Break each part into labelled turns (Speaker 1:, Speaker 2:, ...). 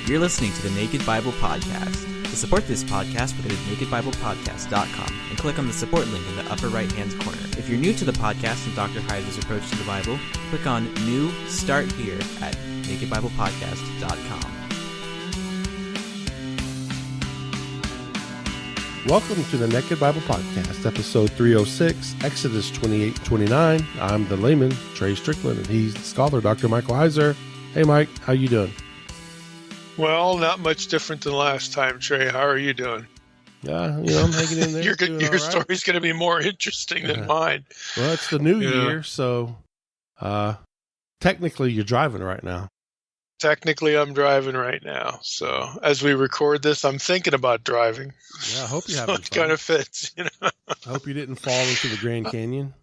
Speaker 1: You're listening to the Naked Bible Podcast. To support this podcast, go to nakedbiblepodcast.com and click on the support link in the upper right-hand corner. If you're new to the podcast and Dr. Heiser's approach to the Bible, click on New Start Here at nakedbiblepodcast.com.
Speaker 2: Welcome to the Naked Bible Podcast, episode 306, Exodus 28-29. I'm the layman, Trey Strickland, and he's the scholar, Dr. Michael Heiser. Hey, Mike, how you doing?
Speaker 3: Well, not much different than last time, Trey. How are you doing?
Speaker 2: Yeah, I'm hanging in there.
Speaker 3: Your story's going to be more interesting than mine.
Speaker 2: Well, it's the new year, so technically you're driving right now.
Speaker 3: Technically, I'm driving right now. So as we record this, I'm thinking about driving.
Speaker 2: Yeah, I hope you have fun.
Speaker 3: It kind of fits,
Speaker 2: I hope you didn't fall into the Grand Canyon.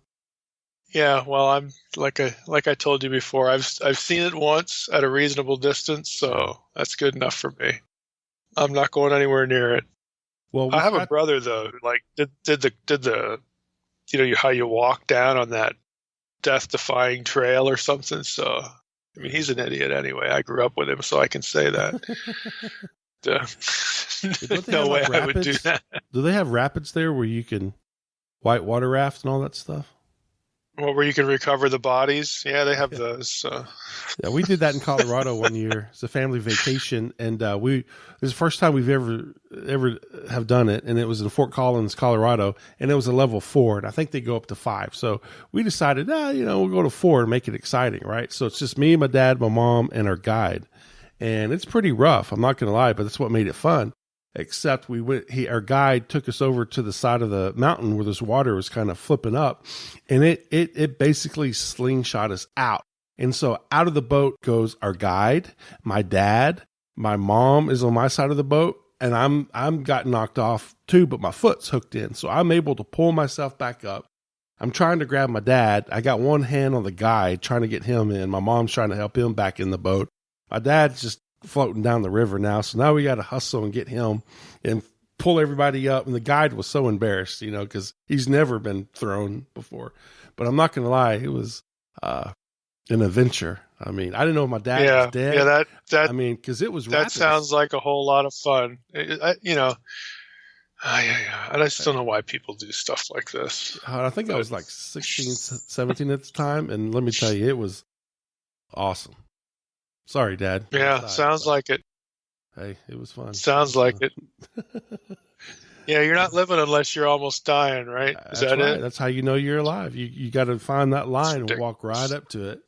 Speaker 3: Yeah, well, I'm like I told you before, I've seen it once at a reasonable distance, so that's good enough for me. I'm not going anywhere near it.
Speaker 2: Well,
Speaker 3: I have a brother though, like did the how you walk down on that death-defying trail or something. So I mean, he's an idiot anyway. I grew up with him, so I can say that. No way I would do that.
Speaker 2: Do they have rapids there where you can whitewater raft and all that stuff?
Speaker 3: Well, where you can recover the bodies? Yeah, they have those.
Speaker 2: Yeah, we did that in Colorado one year. It's a family vacation, and it was the first time we've ever have done it, and it was in Fort Collins, Colorado, and it was a level 4, and I think they go up to 5. So we decided, we'll go to 4 and make it exciting, right? So it's just me, my dad, my mom, and our guide, and it's pretty rough. I'm not going to lie, but that's what made it fun. Except our guide took us over to the side of the mountain where this water was kind of flipping up, and it basically slingshot us out. And so out of the boat goes our guide, my dad, my mom is on my side of the boat, and I'm got knocked off too, but my foot's hooked in. So I'm able to pull myself back up. I'm trying to grab my dad. I got one hand on the guide trying to get him in. My mom's trying to help him back in the boat. My dad's just floating down the river now. So now we got to hustle and get him and pull everybody up. And the guide was so embarrassed, because he's never been thrown before. But I'm not going to lie, it was an adventure. I mean, I didn't know if my dad was dead.
Speaker 3: Yeah,
Speaker 2: because it was
Speaker 3: that
Speaker 2: rapids.
Speaker 3: sounds like a whole lot of fun. I just don't know why people do stuff like this.
Speaker 2: I think I was like 16, 17 at the time. And let me tell you, it was awesome. Sorry, Dad.
Speaker 3: Yeah, sounds like it.
Speaker 2: Hey, it was fun.
Speaker 3: Sounds like it. Yeah, you're not living unless you're almost dying, right? Is that
Speaker 2: right.
Speaker 3: it?
Speaker 2: That's how you know you're alive. You got to find that line and walk right up to it.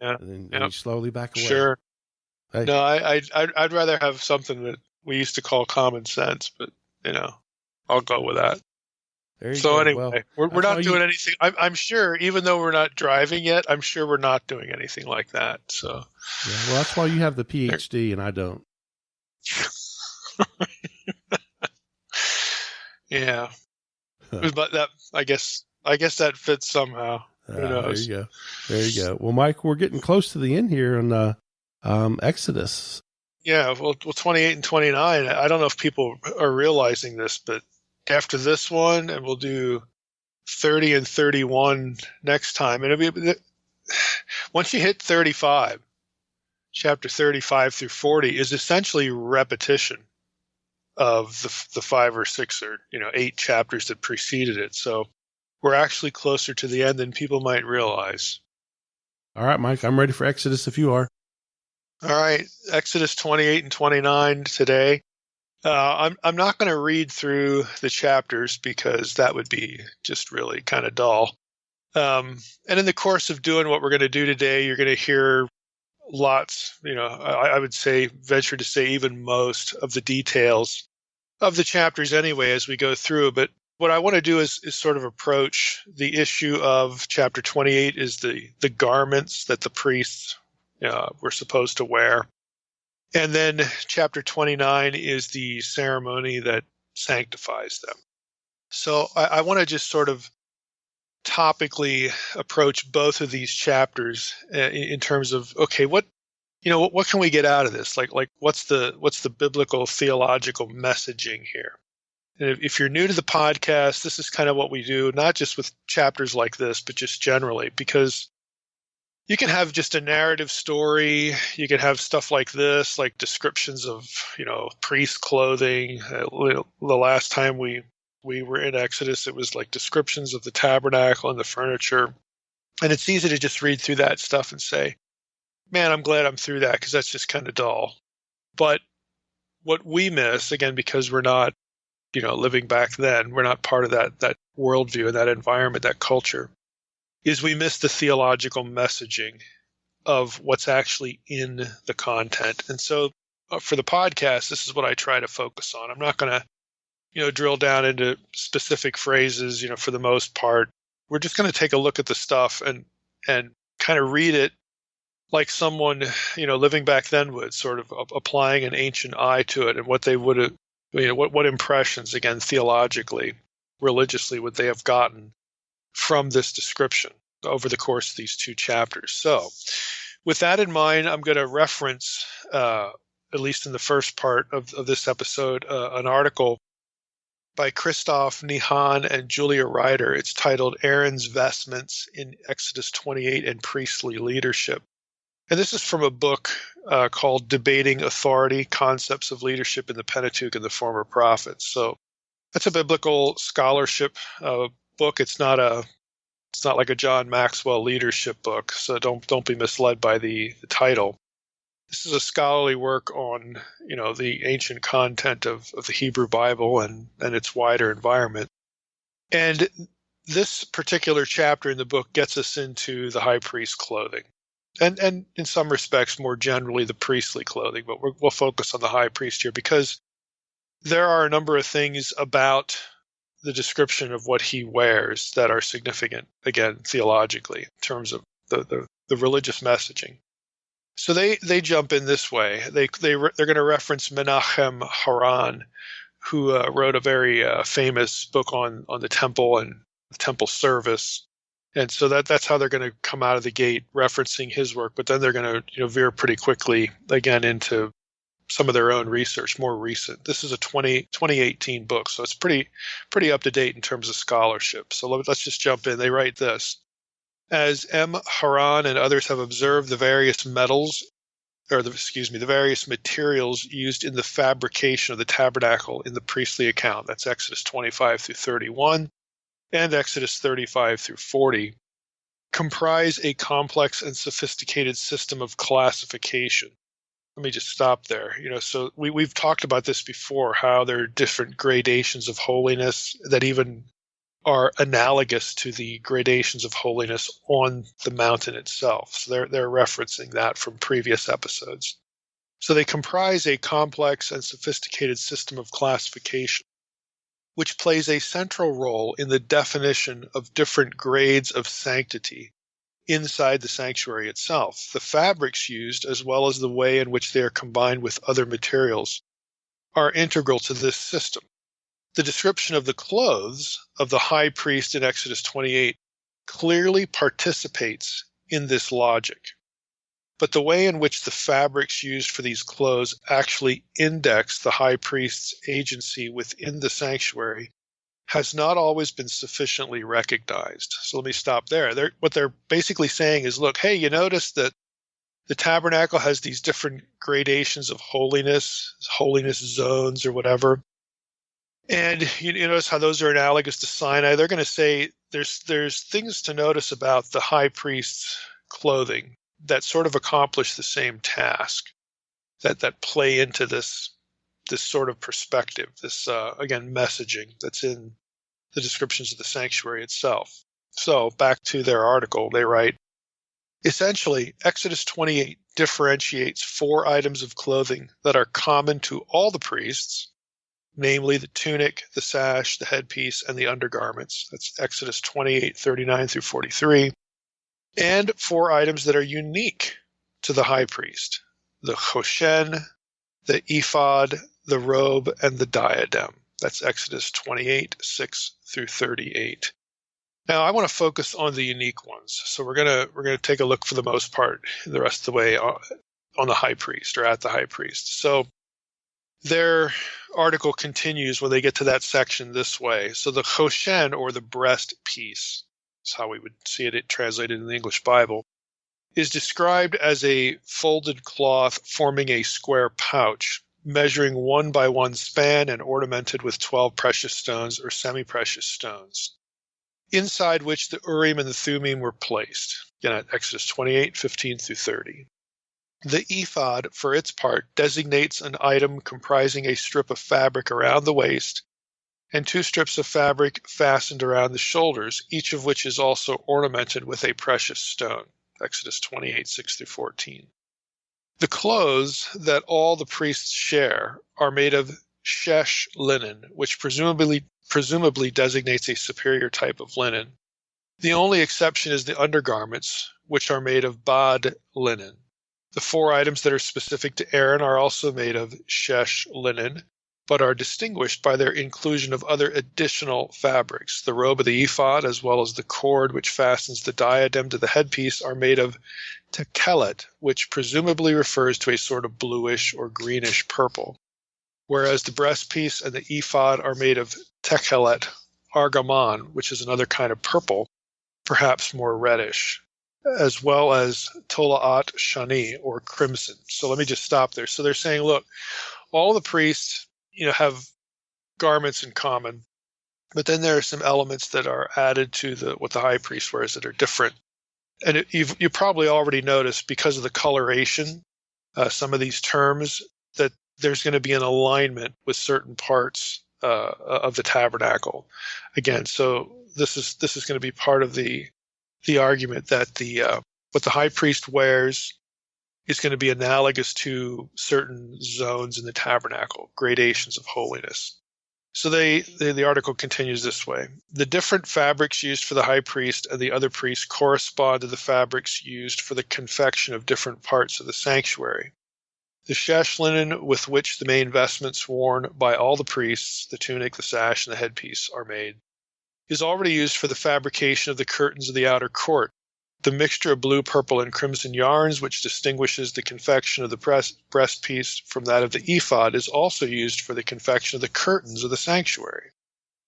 Speaker 3: Yeah,
Speaker 2: and then you slowly back away.
Speaker 3: Sure.
Speaker 2: Hey.
Speaker 3: No, I'd rather have something that we used to call common sense, but I'll go with that. So anyway, we're not doing anything. I'm sure, even though we're not driving yet, I'm sure we're not doing anything like that. So,
Speaker 2: yeah, well, that's why you have the PhD and I don't.
Speaker 3: Yeah, but that I guess that fits somehow. Who knows?
Speaker 2: There you go. Well, Mike, we're getting close to the end here on Exodus.
Speaker 3: Yeah, well, 28 and 29. I don't know if people are realizing this, but after this one, and we'll do 30 and 31 next time. And it'll be once you hit 35, chapter 35 through 40 is essentially repetition of the 5 or 6 or 8 chapters that preceded it. So we're actually closer to the end than people might realize.
Speaker 2: All right, Mike, I'm ready for Exodus if you are.
Speaker 3: All right, Exodus 28 and 29 today. I'm not going to read through the chapters because that would be just really kind of dull. And in the course of doing what we're going to do today, you're going to hear lots, I would venture to say even most of the details of the chapters anyway as we go through. But what I want to do is sort of approach the issue of chapter 28 is the garments that the priests were supposed to wear. And then chapter 29 is the ceremony that sanctifies them. So I want to just sort of topically approach both of these chapters in terms of, okay, what can we get out of this? Like what's the biblical theological messaging here? And if you're new to the podcast, this is kind of what we do, not just with chapters like this, but just generally, because You can have just a narrative story. You can have stuff like this, like descriptions of, priest clothing. The last time we were in Exodus, it was like descriptions of the tabernacle and the furniture. And it's easy to just read through that stuff and say, man, I'm glad I'm through that because that's just kind of dull. But what we miss, again, because we're not, living back then, we're not part of that worldview and that environment, that culture, is we miss the theological messaging of what's actually in the content. And so for the podcast, this is what I try to focus on. I'm not going to, drill down into specific phrases, for the most part. We're just going to take a look at the stuff and kind of read it like someone, living back then would, sort of applying an ancient eye to it and what they would have, what impressions, again, theologically, religiously, would they have gotten from this description over the course of these 2 chapters. So with that in mind, I'm going to reference, at least in the first part of this episode, an article by Christoph Nihan and Julia Ryder. It's titled Aaron's Vestments in Exodus 28 and Priestly Leadership. And this is from a book called Debating Authority, Concepts of Leadership in the Pentateuch and the Former Prophets. So that's a biblical scholarship book. It's not like a John Maxwell leadership book, so don't be misled by the title. This is a scholarly work on, the ancient content of the Hebrew Bible and its wider environment. And this particular chapter in the book gets us into the high priest clothing. And in some respects, more generally, the priestly clothing, but we'll focus on the high priest here because there are a number of things about the description of what he wears that are significant, again, theologically, in terms of the religious messaging. So they jump in this way. They're going to reference Menachem Haran, who wrote a very famous book on the temple and the temple service. And so that's how they're going to come out of the gate referencing his work. But then they're going to veer pretty quickly again into some of their own research, more recent. This is a 2018 book, so it's pretty up to date in terms of scholarship. So let's just jump in. They write this. As M. Haran and others have observed the various metals, the various materials used in the fabrication of the tabernacle in the priestly account, that's Exodus 25 through 31 and Exodus 35 through 40, comprise a complex and sophisticated system of classification. Let me just stop there. So we've talked about this before, how there are different gradations of holiness that even are analogous to the gradations of holiness on the mountain itself. So they're referencing that from previous episodes. So they comprise a complex and sophisticated system of classification, which plays a central role in the definition of different grades of sanctity inside the sanctuary itself. The fabrics used, as well as the way in which they are combined with other materials, are integral to this system. The description of the clothes of the high priest in Exodus 28 clearly participates in this logic. But the way in which the fabrics used for these clothes actually index the high priest's agency within the sanctuary has not always been sufficiently recognized. So let me stop there. What they're basically saying is, look, hey, you notice that the tabernacle has these different gradations of holiness zones or whatever. And you notice how those are analogous to Sinai. They're going to say there's things to notice about the high priest's clothing that sort of accomplish the same task, that play into this sort of perspective, this, again, messaging that's in the descriptions of the sanctuary itself. So back to their article, they write, essentially, Exodus 28 differentiates 4 items of clothing that are common to all the priests, namely the tunic, the sash, the headpiece, and the undergarments. That's Exodus 28, 39 through 43. And 4 items that are unique to the high priest: the choshen, the ephod, the robe, and the diadem. That's Exodus 28, 6 through 38. Now, I want to focus on the unique ones. So we're gonna take a look for the most part the rest of the way on the high priest, or at the high priest. So their article continues when they get to that section this way. So the choshen, or the breast piece, is how we would see it translated in the English Bible, is described as a folded cloth forming a square pouch, measuring 1 by 1 span and ornamented with 12 precious stones or semi-precious stones, inside which the Urim and the Thummim were placed. Again, at Exodus 28, 15 through 30. The ephod, for its part, designates an item comprising a strip of fabric around the waist and 2 strips of fabric fastened around the shoulders, each of which is also ornamented with a precious stone. Exodus 28, 6 through 14. The clothes that all the priests share are made of shesh linen, which presumably designates a superior type of linen. The only exception is the undergarments, which are made of bad linen. The 4 items that are specific to Aaron are also made of shesh linen, but are distinguished by their inclusion of other additional fabrics. The robe of the ephod, as well as the cord which fastens the diadem to the headpiece, are made of techelet, which presumably refers to a sort of bluish or greenish purple, whereas the breastpiece and the ephod are made of techelet argamon, which is another kind of purple, perhaps more reddish, as well as tolaat shani, or crimson. So let me just stop there. So they're saying, look, all the priests have garments in common, but then there are some elements that are added to what the high priest wears that are different. And you probably already noticed, because of the coloration, some of these terms, that there's going to be an alignment with certain parts of the tabernacle. Again, so this is going to be part of the argument that what the high priest wears is going to be analogous to certain zones in the tabernacle, gradations of holiness. So the article continues this way. The different fabrics used for the high priest and the other priests correspond to the fabrics used for the confection of different parts of the sanctuary. The shesh linen with which the main vestments worn by all the priests, the tunic, the sash, and the headpiece, are made, is already used for the fabrication of the curtains of the outer court. The mixture of blue, purple, and crimson yarns, which distinguishes the confection of the breastpiece from that of the ephod, is also used for the confection of the curtains of the sanctuary,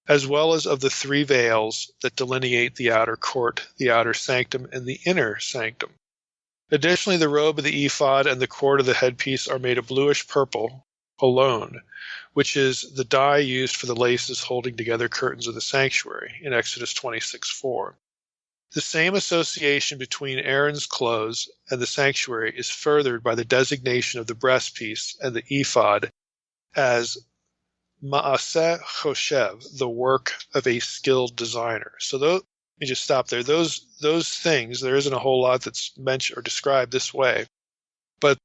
Speaker 3: as well as of the 3 veils that delineate the outer court, the outer sanctum, and the inner sanctum. Additionally, the robe of the ephod and the cord of the headpiece are made of bluish purple alone, which is the dye used for the laces holding together curtains of the sanctuary in Exodus 26:4. The same association between Aaron's clothes and the sanctuary is furthered by the designation of the breastpiece and the ephod as ma'aseh choshev, the work of a skilled designer. So let me just stop there. Those things, there isn't a whole lot that's mentioned or described this way, but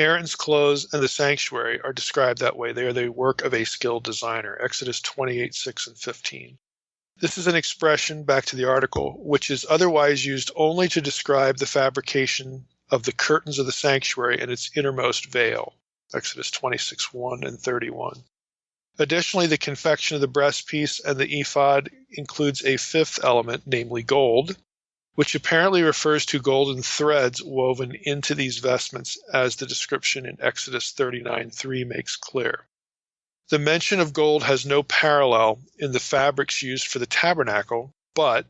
Speaker 3: Aaron's clothes and the sanctuary are described that way. They are the work of a skilled designer. Exodus 28, 6 and 15. This is an expression, back to the article, which is otherwise used only to describe the fabrication of the curtains of the sanctuary and its innermost veil. Exodus 26, 1 and 31. Additionally, the confection of the breastpiece and the ephod includes a 5th element, namely gold, which apparently refers to golden threads woven into these vestments, as the description in Exodus 39:3 makes clear. The mention of gold has no parallel in the fabrics used for the tabernacle, but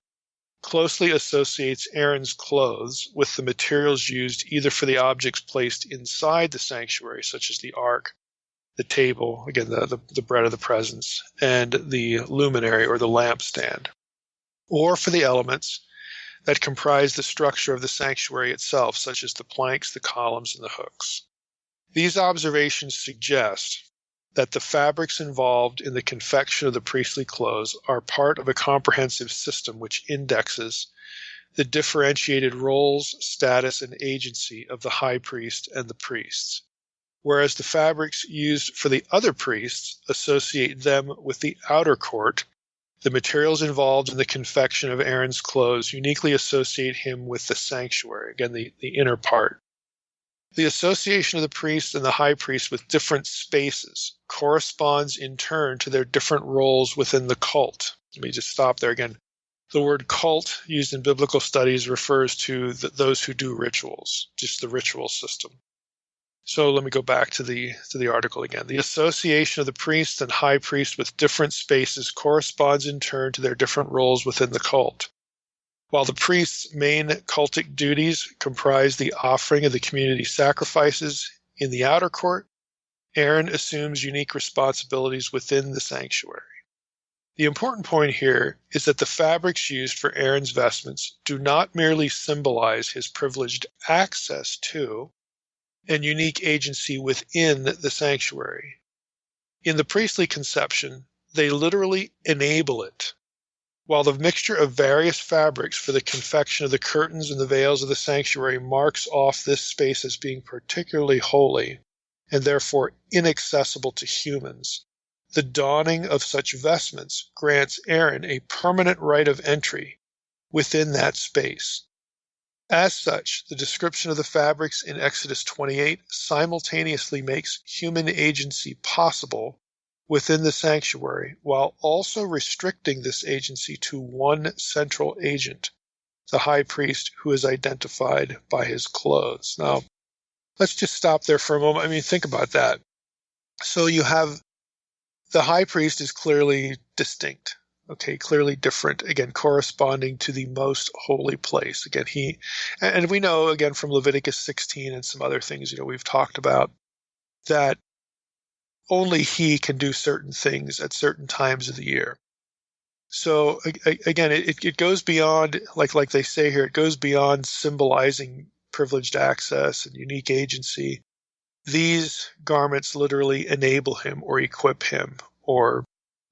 Speaker 3: closely associates Aaron's clothes with the materials used either for the objects placed inside the sanctuary, such as the ark, the table, again, the bread of the presence, and the luminary or the lampstand, or for the elements that comprise the structure of the sanctuary itself, such as the planks, the columns, and the hooks. These observations suggest that the fabrics involved in the confection of the priestly clothes are part of a comprehensive system which indexes the differentiated roles, status, and agency of the high priest and the priests, whereas the fabrics used for the other priests associate them with the outer court. The materials involved in the confection of Aaron's clothes uniquely associate him with the sanctuary, again, the inner part. The association of the priest and the high priest with different spaces corresponds in turn to their different roles within the cult. Let me just stop there again. The word cult used in biblical studies refers to those who do rituals, just the ritual system. So let me go back to the article again. The association of the priest and high priest with different spaces corresponds in turn to their different roles within the cult. While the priest's main cultic duties comprise the offering of the community sacrifices in the outer court, Aaron assumes unique responsibilities within the sanctuary. The important point here is that the fabrics used for Aaron's vestments do not merely symbolize his privileged access to and unique agency within the sanctuary. In the priestly conception, they literally enable it. While the mixture of various fabrics for the confection of the curtains and the veils of the sanctuary marks off this space as being particularly holy and therefore inaccessible to humans, the donning of such vestments grants Aaron a permanent right of entry within that space. As such, the description of the fabrics in Exodus 28 simultaneously makes human agency possible within the sanctuary, while also restricting this agency to one central agent, the high priest, who is identified by his clothes. Now, let's just stop there for a moment. I mean, think about that. So you have the high priest is clearly distinct, okay, clearly different, again, corresponding to the most holy place. Again, and we know, again, from Leviticus 16 and some other things, we've talked about, that only he can do certain things at certain times of the year. So again, it goes beyond, like they say here, it goes beyond symbolizing privileged access and unique agency. These garments literally enable him or equip him, or,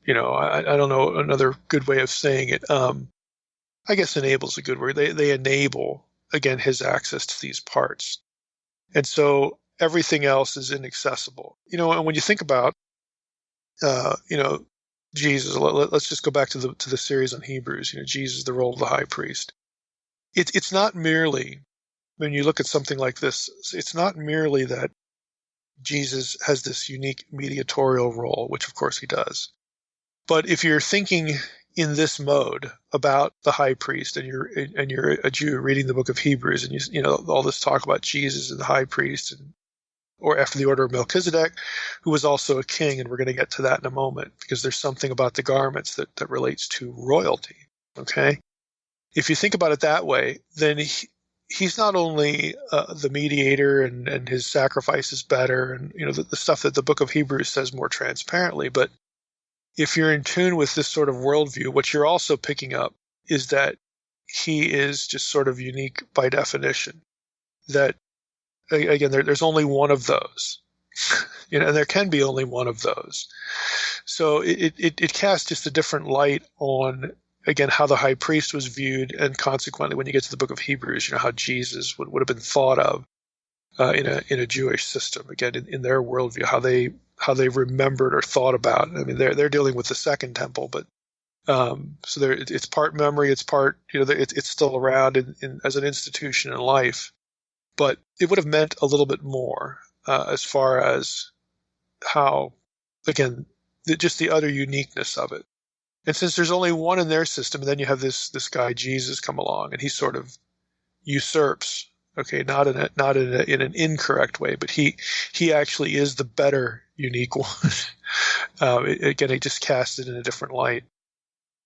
Speaker 3: I don't know another good way of saying it. I guess enable is a good word. They enable, again, his access to these parts. And so everything else is inaccessible. And when you think about, Jesus, let's just go back to the series on Hebrews, Jesus, the role of the high priest. It's not merely, when you look at something like this, it's not merely that Jesus has this unique mediatorial role, which of course he does. But if you're thinking in this mode about the high priest, and you're a Jew reading the book of Hebrews, and you know all this talk about Jesus and the high priest, or after the order of Melchizedek, who was also a king, and we're going to get to that in a moment, because there's something about the garments that relates to royalty. Okay, if you think about it that way, then he's not only the mediator, and his sacrifice is better, and the stuff that the book of Hebrews says more transparently, but if you're in tune with this sort of worldview, what you're also picking up is that he is just sort of unique by definition. That, again, there's only one of those, and there can be only one of those. So it casts just a different light on, again, how the high priest was viewed, and consequently, when you get to the book of Hebrews, how Jesus would have been thought of in a Jewish system, again, in their worldview, how they remembered or thought about. I mean, they're dealing with the second temple, but so it's part memory, it's part, it's still around as an institution in life, but it would have meant a little bit more as far as how, again, just the utter uniqueness of it. And since there's only one in their system, and then you have this guy Jesus come along, and he sort of usurps. Okay, not in an incorrect way, but he actually is the better unique one. Again, he just casts it in a different light.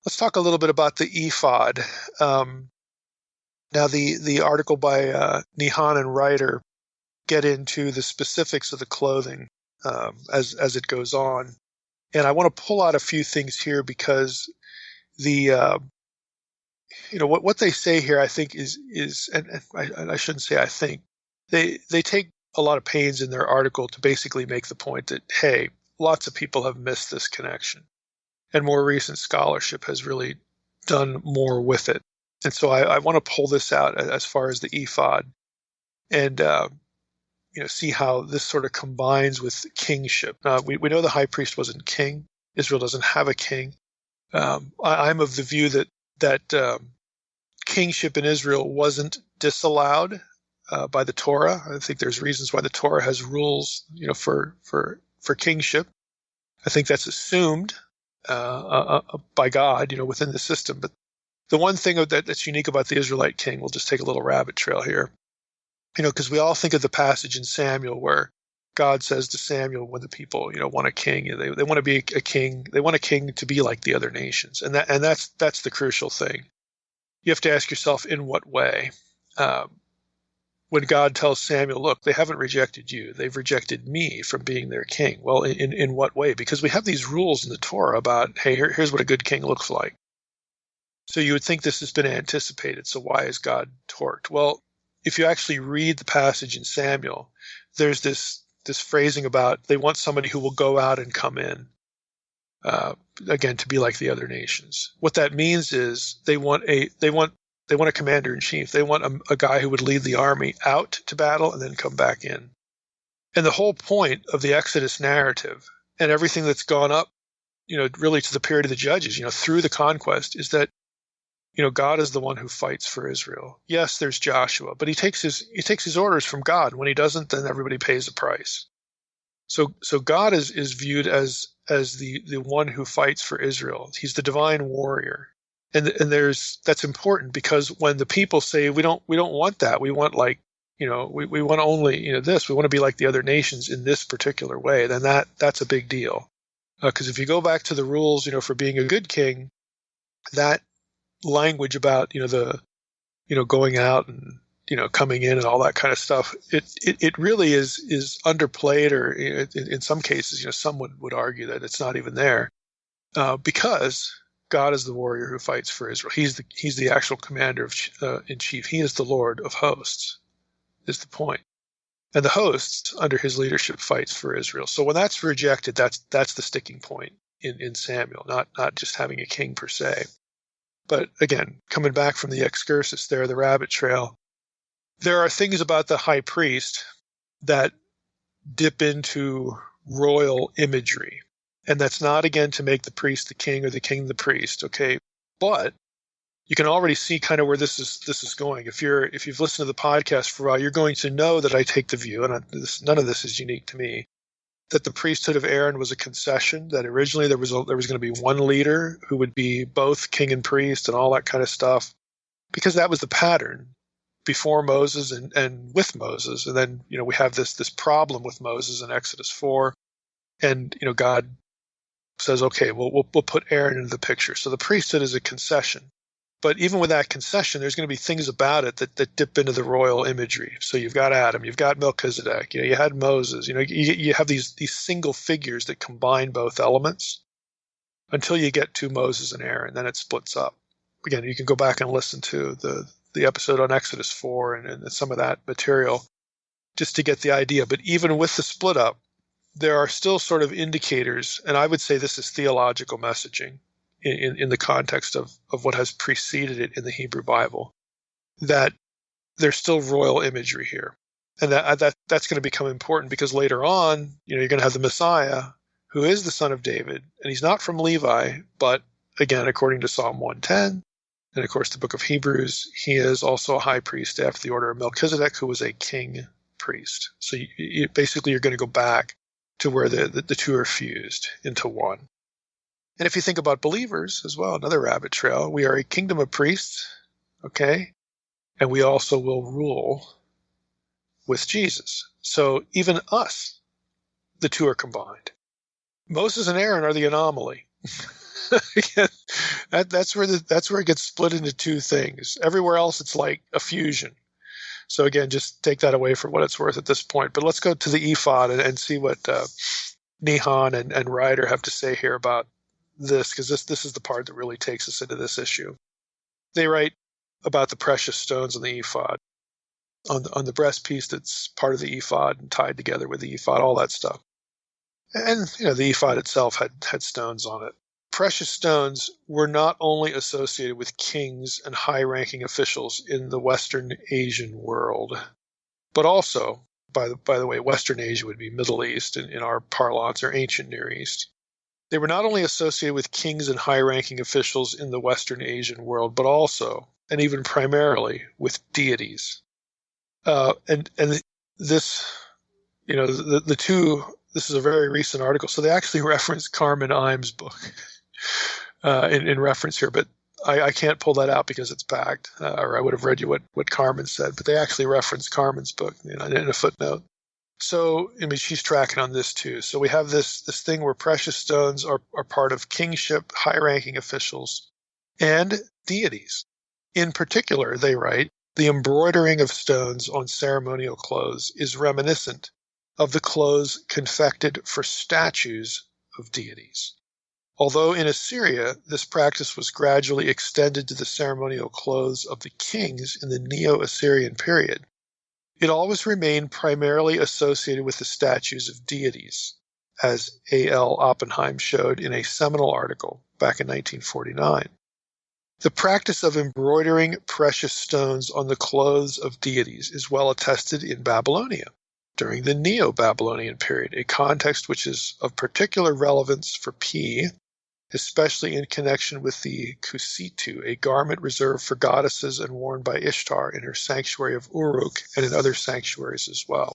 Speaker 3: Let's talk a little bit about the ephod. Now, the article by Nihan and Ryder get into the specifics of the clothing as it goes on, and I want to pull out a few things here, because what they say here, I think is, and I shouldn't say I think, they take a lot of pains in their article to basically make the point that, hey, lots of people have missed this connection, and more recent scholarship has really done more with it. And so I want to pull this out as far as the ephod, and see how this sort of combines with kingship. We know the high priest wasn't king. Israel doesn't have a king. I'm of the view that kingship in Israel wasn't disallowed by the Torah. I think there's reasons why the Torah has rules, for kingship. I think that's assumed by God, within the system. But the one thing that's unique about the Israelite king, we'll just take a little rabbit trail here, because we all think of the passage in Samuel where God says to Samuel, when the people, want a king, they want to be a king. They want a king to be like the other nations, and that's the crucial thing. you have to ask yourself, in what way? When God tells Samuel, look, they haven't rejected you. They've rejected me from being their king. Well, in what way? Because we have these rules in the Torah about, hey, here's what a good king looks like. So you would think this has been anticipated. So why is God torqued? Well, if you actually read the passage in Samuel, there's this phrasing about they want somebody who will go out and come in, again, to be like the other nations. What that means is they want a commander-in-chief. They want a guy who would lead the army out to battle and then come back in. And the whole point of the Exodus narrative and everything that's gone up, really to the period of the Judges, through the conquest, is that, God is the one who fights for Israel. Yes, there's Joshua, but he takes his orders from God. When he doesn't, then everybody pays a price. So God is viewed as the one who fights for Israel. He's the divine warrior. And that's important, because when the people say we don't want that, we want we want only this, we want to be like the other nations in this particular way, then that's a big deal. Because if you go back to the rules, for being a good king, that language about going out and coming in and all that kind of stuff, it really is underplayed, or in some cases, some would argue that it's not even there, because God is the warrior who fights for Israel. He's the actual commander in chief. He is the Lord of hosts, is the point. And the hosts under his leadership fights for Israel. So when that's rejected, that's the sticking point in Samuel, not just having a king per se. But again, coming back from the excursus there, the rabbit trail, there are things about the high priest that dip into royal imagery. And that's not, again, to make the priest the king or the king the priest, okay? But you can already see kind of where this is going. If you've listened to the podcast for a while, you're going to know that I take the view, and none of this is unique to me, that the priesthood of Aaron was a concession, that originally there was going to be one leader who would be both king and priest and all that kind of stuff, because that was the pattern before Moses and with Moses. And then, we have this problem with Moses in Exodus 4, and, God says, okay, we'll put Aaron into the picture. So the priesthood is a concession. But even with that concession, there's going to be things about it that dip into the royal imagery. So you've got Adam, you've got Melchizedek, you had Moses, you have these single figures that combine both elements until you get to Moses and Aaron. Then it splits up. Again, you can go back and listen to the episode on Exodus 4 and some of that material just to get the idea. But even with the split up, there are still sort of indicators, and I would say this is theological messaging in the context of what has preceded it in the Hebrew Bible, that there's still royal imagery here. And that's going to become important, because later on, you're going to have the Messiah, who is the son of David, and he's not from Levi, but again, according to Psalm 110, and of course the book of Hebrews, he is also a high priest after the order of Melchizedek, who was a king priest. So basically you're going to go back to where the two are fused into one. And if you think about believers as well, another rabbit trail, we are a kingdom of priests, okay? And we also will rule with Jesus. So even us, the two are combined. Moses and Aaron are the anomaly. That's where it gets split into two things. Everywhere else, it's like a fusion. So again, just take that away for what it's worth at this point. But let's go to the ephod and see what Nihan and Ryder have to say here about this, because this is the part that really takes us into this issue. They write about the precious stones on the ephod, on the breast piece that's part of the ephod and tied together with the ephod, all that stuff. And the ephod itself had stones on it. Precious stones were not only associated with kings and high-ranking officials in the Western Asian world, but also, by the way, Western Asia would be Middle East in our parlance, or ancient Near East. They were not only associated with kings and high-ranking officials in the Western Asian world, but also, and even primarily, with deities. And this, the two, this is a very recent article, so they actually reference Carmen Imes' book in reference here, but I can't pull that out because it's backed, or I would have read you what Carmen said, but they actually reference Carmen's book in a footnote. So, she's tracking on this too. So we have this thing where precious stones are part of kingship, high-ranking officials, and deities. In particular, they write, the embroidering of stones on ceremonial clothes is reminiscent of the clothes confected for statues of deities. Although in Assyria this practice was gradually extended to the ceremonial clothes of the kings in the Neo-Assyrian period, it always remained primarily associated with the statues of deities, as A. L. Oppenheim showed in a seminal article back in 1949. The practice of embroidering precious stones on the clothes of deities is well attested in Babylonia during the Neo-Babylonian period, a context which is of particular relevance for P, especially in connection with the kusitu, a garment reserved for goddesses and worn by Ishtar in her sanctuary of Uruk and in other sanctuaries as well.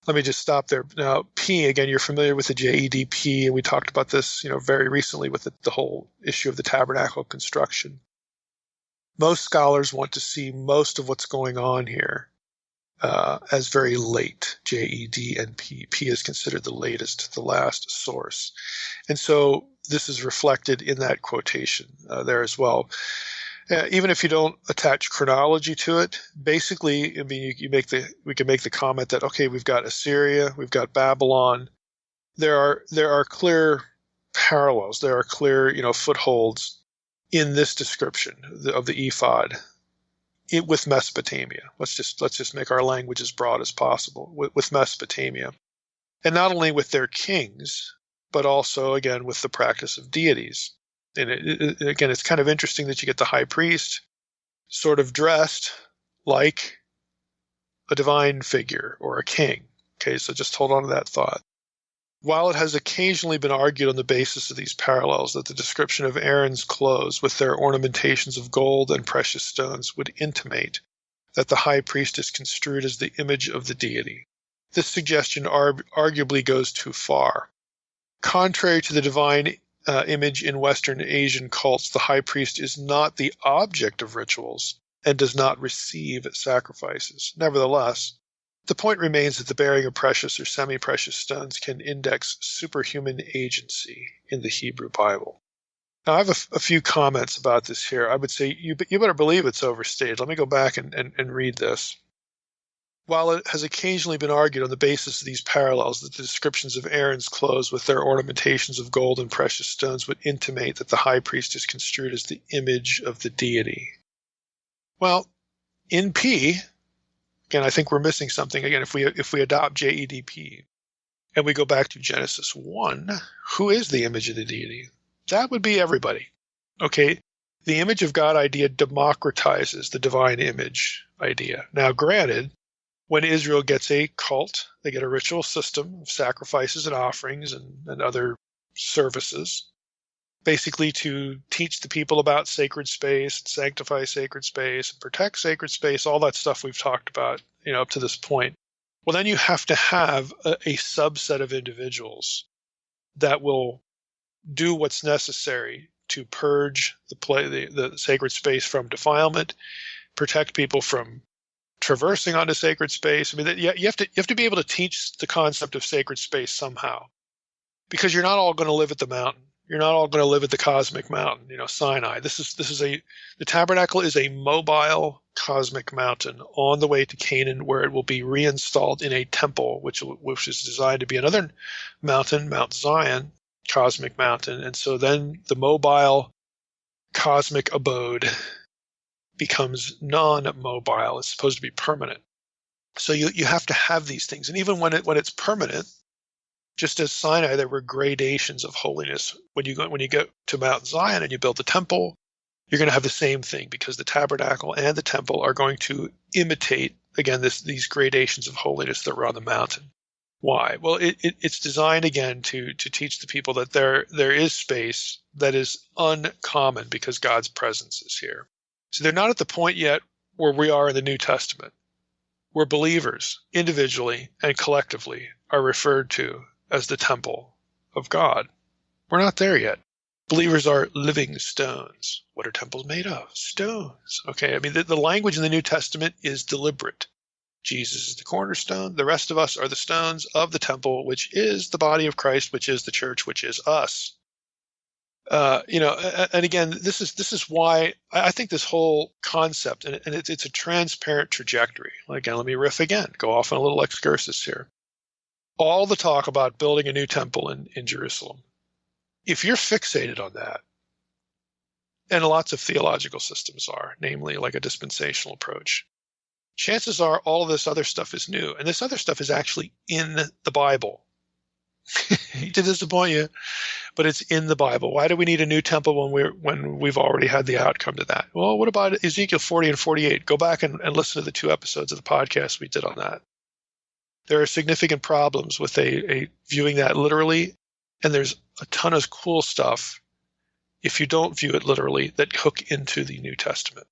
Speaker 3: Let me just stop there. Now, P, again, you're familiar with the JEDP, and we talked about this, very recently with the whole issue of the tabernacle construction. Most scholars want to see most of what's going on here as very late, JED and P. P is considered the latest, the last source. And so this is reflected in that quotation there as well. Even if you don't attach chronology to it, basically, I mean, we can make the comment that, okay, we've got Assyria, we've got Babylon. There are clear parallels. There are clear, footholds in this description of the ephod with Mesopotamia. Let's just make our language as broad as possible with Mesopotamia, and not only with their kings, but also again with the practice of deities. And again, it's kind of interesting that you get the high priest sort of dressed like a divine figure or a king. Okay, so just hold on to that thought. While it has occasionally been argued on the basis of these parallels that the description of Aaron's clothes with their ornamentations of gold and precious stones would intimate that the high priest is construed as the image of the deity, this suggestion arguably goes too far. Contrary to the divine image in Western Asian cults, the high priest is not the object of rituals and does not receive sacrifices. Nevertheless, the point remains that the bearing of precious or semi-precious stones can index superhuman agency in the Hebrew Bible. Now, I have a few comments about this here. I would say you better believe it's overstated. Let me go back and read this. While it has occasionally been argued on the basis of these parallels that the descriptions of Aaron's clothes with their ornamentations of gold and precious stones would intimate that the high priest is construed as the image of the deity. Well, in P, again, I think we're missing something. Again, if we adopt JEDP and we go back to Genesis 1, who is the image of the deity? That would be everybody. Okay, the image of God idea democratizes the divine image idea. Now, granted, when Israel gets a cult, they get a ritual system of sacrifices and offerings and other services, basically to teach the people about sacred space, sanctify sacred space, protect sacred space, all that stuff we've talked about, up to this point. Well, then you have to have a subset of individuals that will do what's necessary to purge the sacred space from defilement, protect people from traversing onto sacred space. I mean, you have to be able to teach the concept of sacred space somehow, because you're not all going to live at the mountain. You're not all going to live at the cosmic mountain, Sinai. The tabernacle is a mobile cosmic mountain on the way to Canaan, where it will be reinstalled in a temple, which is designed to be another mountain, Mount Zion, cosmic mountain. And so then the mobile cosmic abode becomes non-mobile. It's supposed to be permanent. So you have to have these things. And even when it's permanent, just as Sinai, there were gradations of holiness. When you go to Mount Zion and you build the temple, you're going to have the same thing, because the tabernacle and the temple are going to imitate, again, these gradations of holiness that were on the mountain. Why? Well, it's designed, again, to teach the people that there is space that is uncommon because God's presence is here. So they're not at the point yet where we are in the New Testament, where believers individually and collectively are referred to as the temple of God. We're not there yet. Believers are living stones. What are temples made of? Stones. Okay, I mean, the language in the New Testament is deliberate. Jesus is the cornerstone. The rest of us are the stones of the temple, which is the body of Christ, which is the church, which is us. And again, this is why I think this whole concept, and it's a transparent trajectory. Again, let me riff again, go off on a little excursus here. All the talk about building a new temple in Jerusalem, if you're fixated on that, and lots of theological systems are, namely like a dispensational approach, chances are all of this other stuff is new, and this other stuff is actually in the Bible. I hate to disappoint you, but it's in the Bible. Why do we need a new temple when we've already had the outcome to that? Well, what about Ezekiel 40 and 48? Go back and listen to the 2 episodes of the podcast we did on that. There are significant problems with a viewing that literally, and there's a ton of cool stuff if you don't view it literally that hook into the New Testament.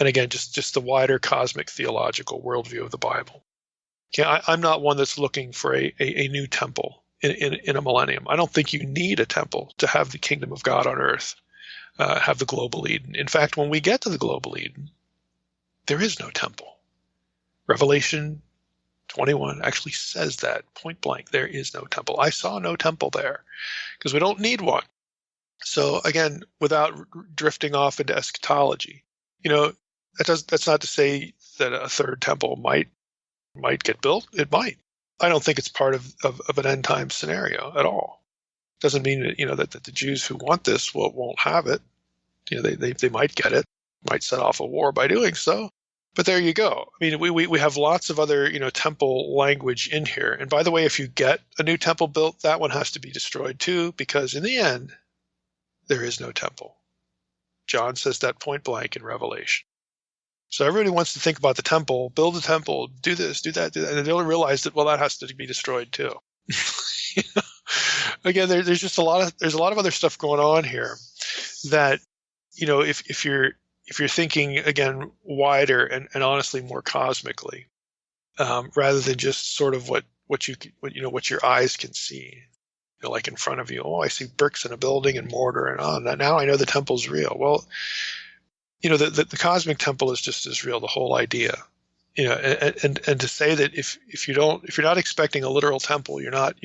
Speaker 3: And again, just the wider cosmic theological worldview of the Bible. Okay, I'm not one that's looking for a new temple in a millennium. I don't think you need a temple to have the kingdom of God on earth, have the global Eden. In fact, when we get to the global Eden, there is no temple. Revelation 21 actually says that point blank. There is no temple. I saw no temple there because we don't need one. So again, without drifting off into eschatology, that's not to say that a third temple might get built. It might. I don't think it's part of an end time scenario at all. Doesn't mean that the Jews who want this won't have it. They might get it, might set off a war by doing so. But there you go. I mean, we have lots of other temple language in here. And by the way, if you get a new temple built, that one has to be destroyed too, because in the end, there is no temple. John says that point blank in Revelation. So everybody wants to think about the temple, build a temple, do this, do that, and they don't realize that, well, that has to be destroyed too. Again, there's just a lot of other stuff going on here that, if you're thinking again wider and honestly more cosmically, rather than just sort of what your eyes can see, like in front of you. Oh, I see bricks in a building and mortar, and now I know the temple's real. Well, the cosmic temple is just as real, the whole idea. And to say that if you're not expecting a literal temple, you're not,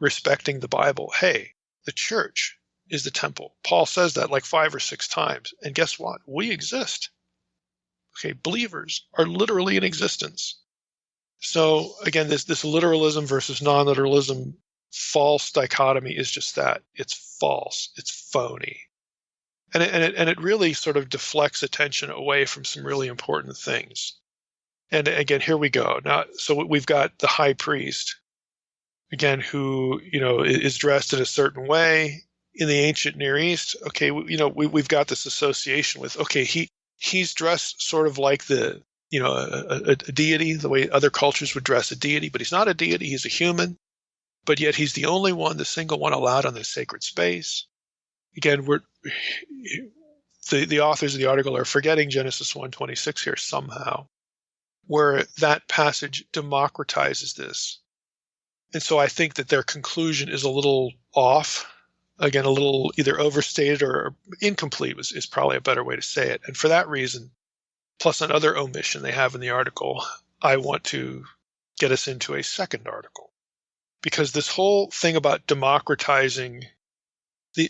Speaker 3: respecting the Bible. Hey, the church is the temple. Paul says that like 5 or 6 times. And guess what? We exist. Okay, believers are literally in existence. So again, this literalism versus non-literalism false dichotomy is just that. It's false. It's phony. And it really sort of deflects attention away from some really important things. And again, here we go. Now, so we've got the high priest, again, who, is dressed in a certain way in the ancient Near East. Okay, we've got this association with, okay, he's dressed sort of like a deity, the way other cultures would dress a deity, but he's not a deity, he's a human. But yet he's the only one, the single one allowed on this sacred space. Again, the authors of the article are forgetting Genesis 1:26 here somehow, where that passage democratizes this. And so I think that their conclusion is a little off, again, a little either overstated or incomplete is probably a better way to say it. And for that reason, plus another omission they have in the article, I want to get us into a second article. Because this whole thing about democratizing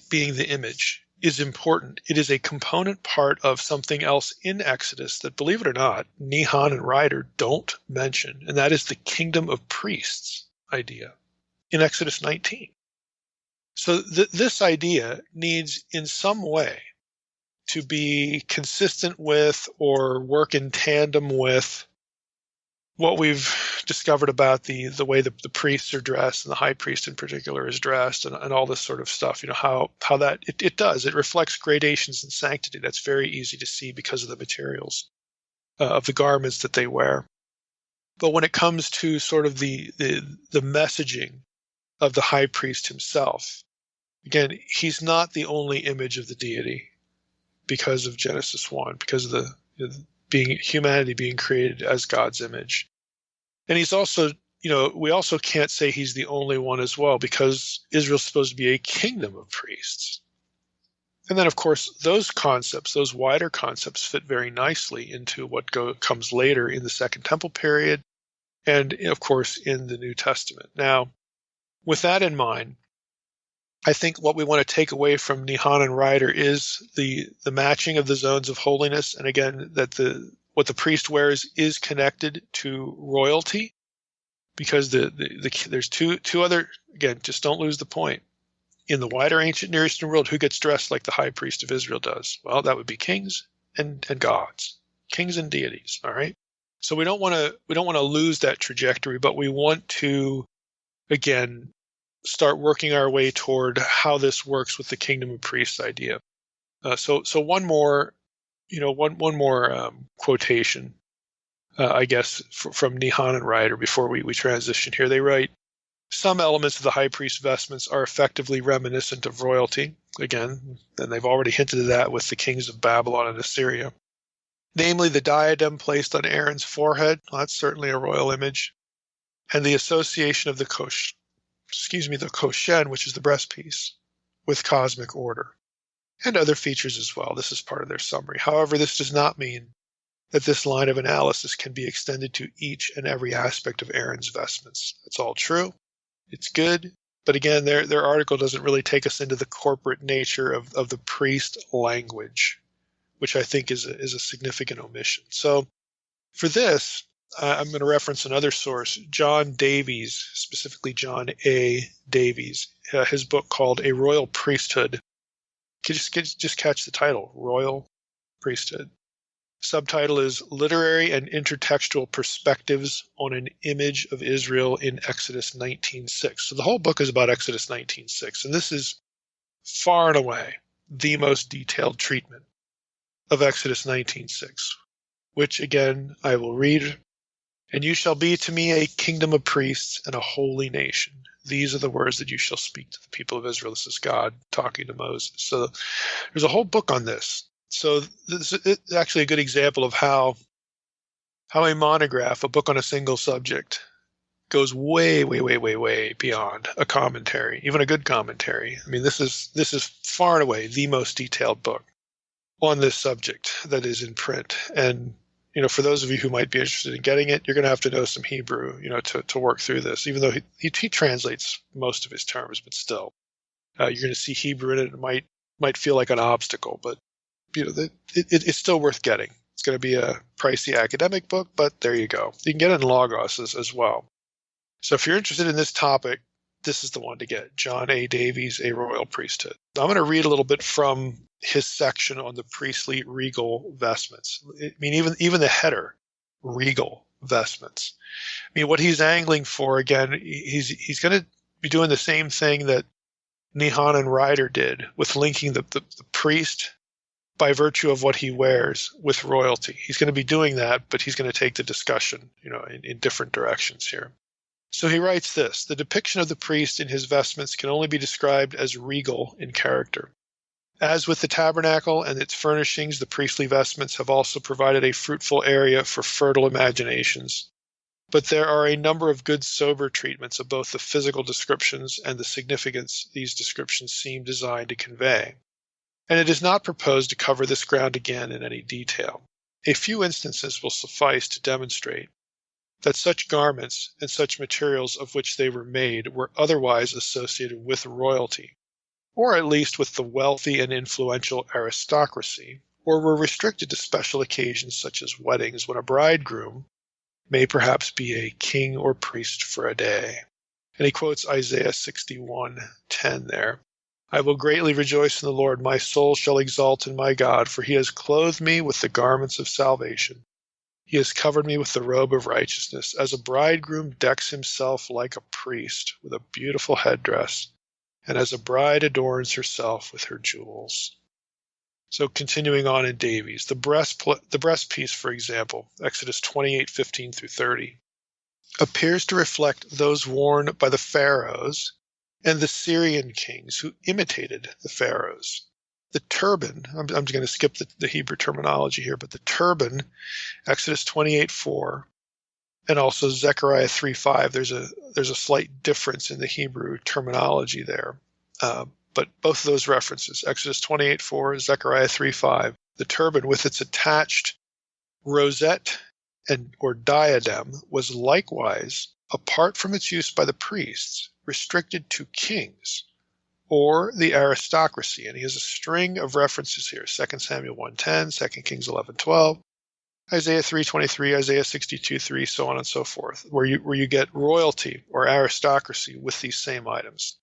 Speaker 3: being the image is important. It is a component part of something else in Exodus that, believe it or not, Nehan and Ryder don't mention, and that is the kingdom of priests idea in Exodus 19. So this idea needs in some way to be consistent with or work in tandem with what we've discovered about the way the priests are dressed, and the high priest in particular is dressed, and all this sort of stuff. How that it reflects gradations in sanctity. That's very easy to see because of the materials of the garments that they wear. But when it comes to sort of the messaging of the high priest himself, again, he's not the only image of the deity because of Genesis 1, because of the humanity being created as God's image. And he's also, we also can't say he's the only one as well, because Israel's supposed to be a kingdom of priests. And then, of course, those concepts, those wider concepts, fit very nicely into what comes later in the Second Temple period and, of course, in the New Testament. Now, with that in mind, I think what we want to take away from Nihan and Ryder is the matching of the zones of holiness, and again that what the priest wears is connected to royalty, because there's two other, again, just don't lose the point. In the wider ancient Near Eastern world, who gets dressed like the high priest of Israel does? Well, that would be kings and gods, kings and deities. All right. So we don't want to lose that trajectory, but we want to, again, start working our way toward how this works with the kingdom of priests idea. So one more quotation, I guess, from Nihan and Ryder before we transition here. They write, some elements of the high priest vestments are effectively reminiscent of royalty. Again, and they've already hinted at that with the kings of Babylon and Assyria. Namely, the diadem placed on Aaron's forehead. Well, that's certainly a royal image. And the association of the koshen, which is the breastpiece, with cosmic order. And other features as well. This is part of their summary. However, this does not mean that this line of analysis can be extended to each and every aspect of Aaron's vestments. That's all true. It's good. But again, their article doesn't really take us into the corporate nature of the priest language, which I think is a significant omission. So for this, I'm going to reference another source, John Davies, specifically John A. Davies, his book called A Royal Priesthood. Just catch the title, Royal Priesthood. Subtitle is Literary and Intertextual Perspectives on an Image of Israel in Exodus 19:6. So the whole book is about Exodus 19:6, and this is far and away the most detailed treatment of Exodus 19:6, which again I will read. And you shall be to me a kingdom of priests and a holy nation. These are the words that you shall speak to the people of Israel. This is God talking to Moses. So there's a whole book on this. So this is actually a good example of how a monograph, a book on a single subject, goes way, way, way, way, way beyond a commentary, even a good commentary. I mean, this is far and away the most detailed book on this subject that is in print. And for those of you who might be interested in getting it, you're going to have to know some Hebrew, to work through this. Even though he translates most of his terms, but still, you're going to see Hebrew in it. It might feel like an obstacle, but it's still worth getting. It's going to be a pricey academic book, but there you go. You can get it in Logos as well. So if you're interested in this topic, this is the one to get. John A. Davies, A Royal Priesthood. I'm going to read a little bit from his section on the priestly regal vestments. I mean, even the header, regal vestments. I mean, what he's angling for, again, he's going to be doing the same thing that Nihan and Ryder did with linking the priest by virtue of what he wears with royalty. He's going to be doing that, but he's going to take the discussion, in different directions here. So he writes this: the depiction of the priest in his vestments can only be described as regal in character. As with the tabernacle and its furnishings, the priestly vestments have also provided a fruitful area for fertile imaginations. But there are a number of good sober treatments of both the physical descriptions and the significance these descriptions seem designed to convey. And it is not proposed to cover this ground again in any detail. A few instances will suffice to demonstrate that such garments and such materials of which they were made were otherwise associated with royalty, or at least with the wealthy and influential aristocracy, or were restricted to special occasions such as weddings, when a bridegroom may perhaps be a king or priest for a day. And he quotes Isaiah 61:10 there. I will greatly rejoice in the Lord. My soul shall exult in my God, for he has clothed me with the garments of salvation. He has covered me with the robe of righteousness, as a bridegroom decks himself like a priest with a beautiful headdress, and as a bride adorns herself with her jewels. So continuing on in Davies, the breastpiece, for example, Exodus 28:15-30, appears to reflect those worn by the pharaohs and the Syrian kings who imitated the pharaohs. The turban, I'm going to skip the Hebrew terminology here, but the turban, Exodus 28:4, and also Zechariah 3:5, there's a slight difference in the Hebrew terminology there. But both of those references, Exodus 28:4, Zechariah 3:5, the turban with its attached rosette or diadem was likewise, apart from its use by the priests, restricted to kings, or the aristocracy. And he has a string of references here: 2 Samuel 1:10, 2 Kings 11:12, Isaiah 3:23, Isaiah 62:3, so on and so forth, where you get royalty or aristocracy with these same items.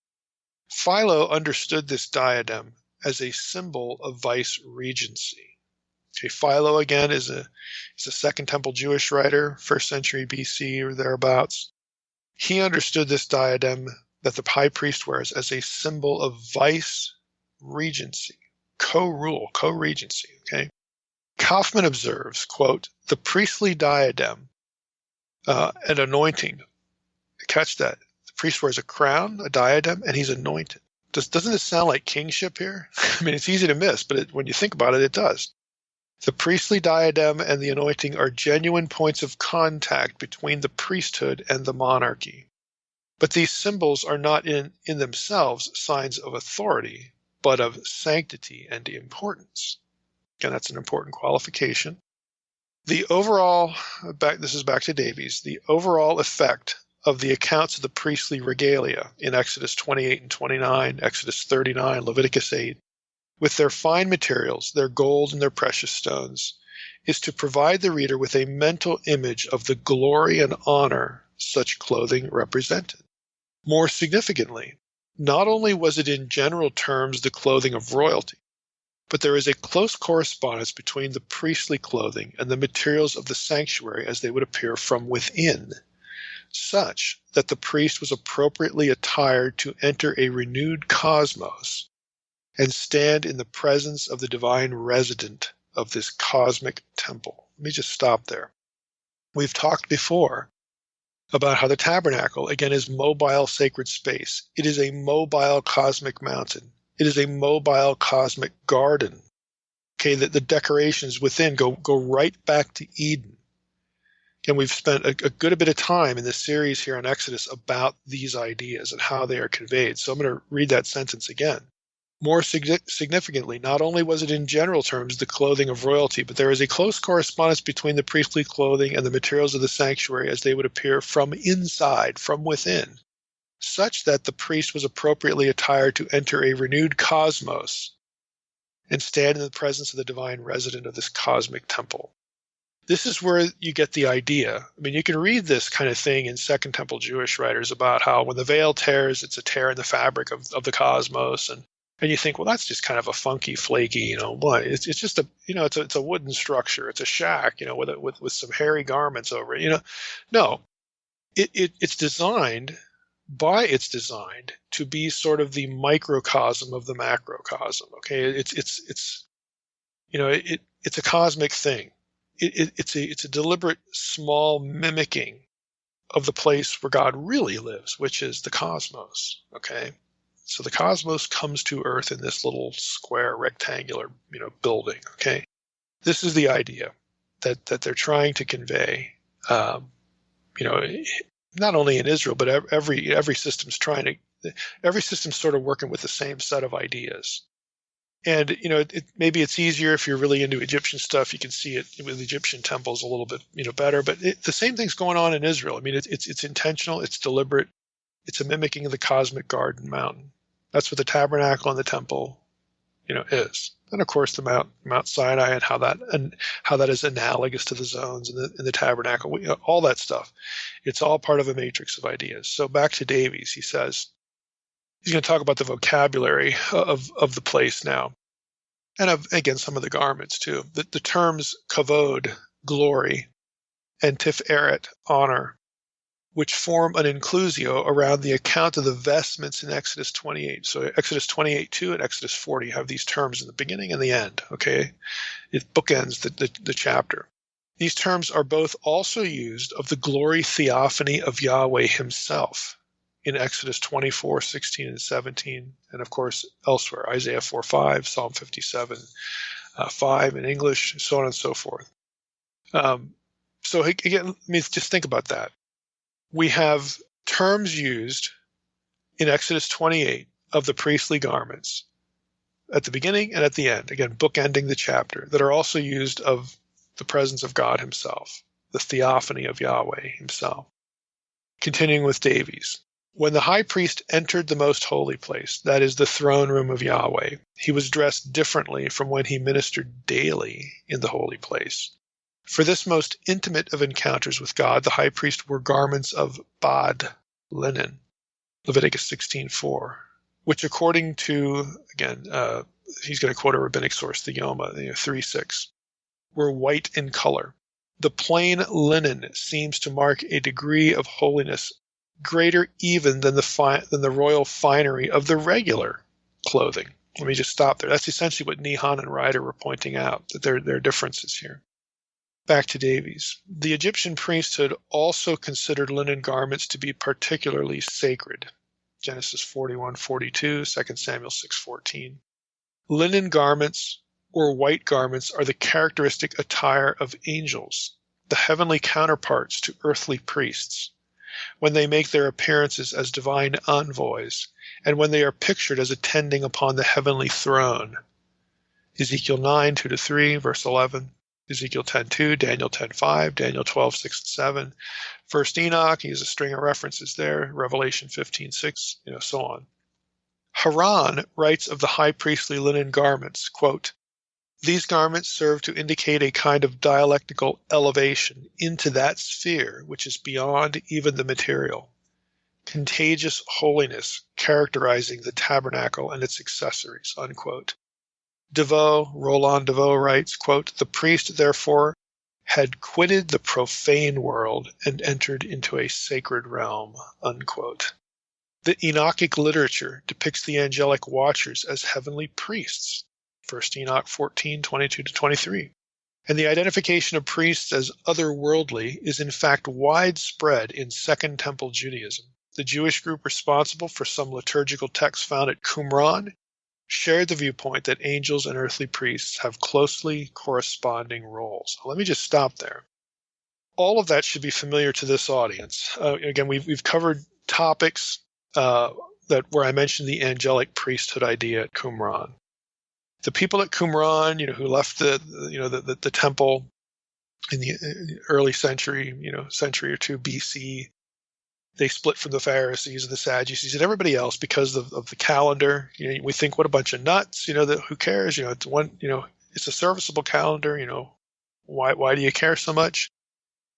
Speaker 3: Philo understood this diadem as a symbol of vice regency. Okay, Philo, again, is a Second Temple Jewish writer, 1st century BC or thereabouts. He understood this diadem that the high priest wears as a symbol of vice regency, co-rule, co-regency. Okay. Kaufman observes, quote, "The priestly diadem and anointing." Catch that. The priest wears a crown, a diadem, and he's anointed. Doesn't this sound like kingship here? I mean, it's easy to miss, but when you think about it, it does. The priestly diadem and the anointing are genuine points of contact between the priesthood and the monarchy. But these symbols are not in themselves signs of authority, but of sanctity and importance. Again, that's an important qualification. The overall, this is back to Davies, the overall effect of the accounts of the priestly regalia in Exodus 28 and 29, Exodus 39, Leviticus 8, with their fine materials, their gold and their precious stones, is to provide the reader with a mental image of the glory and honor such clothing represented. More significantly, not only was it in general terms the clothing of royalty, but there is a close correspondence between the priestly clothing and the materials of the sanctuary as they would appear from within, such that the priest was appropriately attired to enter a renewed cosmos and stand in the presence of the divine resident of this cosmic temple. Let me just stop there. We've talked before about how the tabernacle, again, is mobile sacred space. It is a mobile cosmic mountain. It is a mobile cosmic garden. Okay, the decorations within go right back to Eden. And we've spent a good bit of time in this series here on Exodus about these ideas and how they are conveyed. So I'm going to read that sentence again. More significantly, not only was it in general terms the clothing of royalty, but there is a close correspondence between the priestly clothing and the materials of the sanctuary as they would appear from inside, from within, such that the priest was appropriately attired to enter a renewed cosmos and stand in the presence of the divine resident of this cosmic temple. This is where you get the idea. I mean, you can read this kind of thing in Second Temple Jewish writers about how when the veil tears, it's a tear in the fabric of the cosmos, and you think, well, that's just kind of a funky, flaky, it's just a, it's a wooden structure, it's a shack, with some hairy garments over it, No, it's designed to be sort of the microcosm of the macrocosm. Okay, it's a cosmic thing. It's a deliberate small mimicking of the place where God really lives, which is the cosmos. Okay. So the cosmos comes to Earth in this little square, rectangular, building. Okay, this is the idea that they're trying to convey. Not only in Israel, but every system's every system's sort of working with the same set of ideas. And maybe it's easier if you're really into Egyptian stuff. You can see it with Egyptian temples a little bit, better. But the same thing's going on in Israel. I mean, it's intentional, it's deliberate, it's a mimicking of the cosmic garden mountain. That's what the tabernacle and the temple, is. And of course, the Mount Sinai and how that is analogous to the zones in the tabernacle. All that stuff. It's all part of a matrix of ideas. So back to Davies, he says he's going to talk about the vocabulary of the place now, and again some of the garments too. The terms kavod, glory, and tiferet, honor, which form an inclusio around the account of the vestments in Exodus 28. So Exodus 28:2 and Exodus 40 have these terms in the beginning and the end. Okay, it bookends the chapter. These terms are both also used of the glory theophany of Yahweh himself in Exodus 24:16 and 17, and of course elsewhere, Isaiah 4:5, Psalm 57:5 in English, so on and so forth. So again, let me just think about that. We have terms used in Exodus 28 of the priestly garments at the beginning and at the end, again, bookending the chapter, that are also used of the presence of God himself, the theophany of Yahweh himself. Continuing with Davies. When the high priest entered the most holy place, that is the throne room of Yahweh, he was dressed differently from when he ministered daily in the holy place. For this most intimate of encounters with God, the high priest wore garments of bad linen, Leviticus 16:4, which according to, again, he's going to quote a rabbinic source, the Yoma, 3:6, were white in color. The plain linen seems to mark a degree of holiness greater even than the royal finery of the regular clothing. Let me just stop there. That's essentially what Nihan and Ryder were pointing out, that there are differences here. Back to Davies. The Egyptian priesthood also considered linen garments to be particularly sacred. Genesis 41:42, 2 Samuel 6:14. Linen garments or white garments are the characteristic attire of angels, the heavenly counterparts to earthly priests, when they make their appearances as divine envoys, and when they are pictured as attending upon the heavenly throne. Ezekiel 9:2-3, verse 11. Ezekiel 10:2, Daniel 10:5, Daniel 12:6-7. First Enoch, he has a string of references there, Revelation 15:6, so on. Haran writes of the high priestly linen garments, quote, "These garments serve to indicate a kind of dialectical elevation into that sphere which is beyond even the material, contagious holiness characterizing the tabernacle and its accessories," unquote. Roland DeVoe writes, quote, "The priest, therefore, had quitted the profane world and entered into a sacred realm," unquote. The Enochic literature depicts the angelic watchers as heavenly priests, 1 Enoch 14:22-23. And the identification of priests as otherworldly is in fact widespread in Second Temple Judaism. The Jewish group responsible for some liturgical texts found at Qumran shared the viewpoint that angels and earthly priests have closely corresponding roles. Let me just stop there. All of that should be familiar to this audience. Again, we've covered topics where I mentioned the angelic priesthood idea at Qumran. The people at Qumran, who left the temple in the early century or two BC, they split from the Pharisees and the Sadducees and everybody else because of the calendar. We think, what a bunch of nuts. Who cares? It's one. It's a serviceable calendar. Why do you care so much?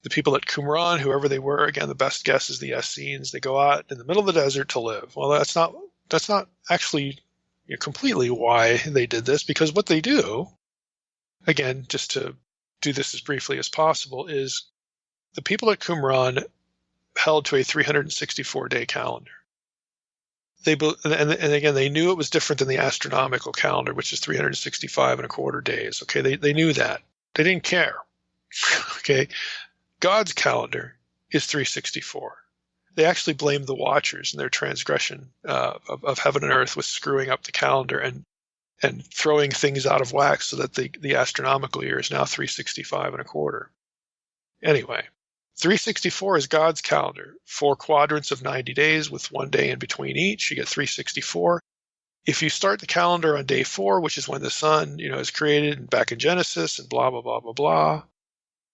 Speaker 3: The people at Qumran, whoever they were, again, the best guess is the Essenes. They go out in the middle of the desert to live. Well, that's not actually completely why they did this, because what they do, again, just to do this as briefly as possible, is the people at Qumran held to a 364-day calendar. And again, they knew it was different than the astronomical calendar, which is 365 and a quarter days. Okay, they knew that. They didn't care. Okay, God's calendar is 364. They actually blamed the watchers and their transgression of heaven and earth with screwing up the calendar and throwing things out of whack so that the astronomical year is now 365 and a quarter. Anyway, 364 is God's calendar, 4 quadrants of 90 days with 1 day in between each. You get 364. If you start the calendar on day 4, which is when the sun, is created back in Genesis and blah, blah, blah, blah, blah,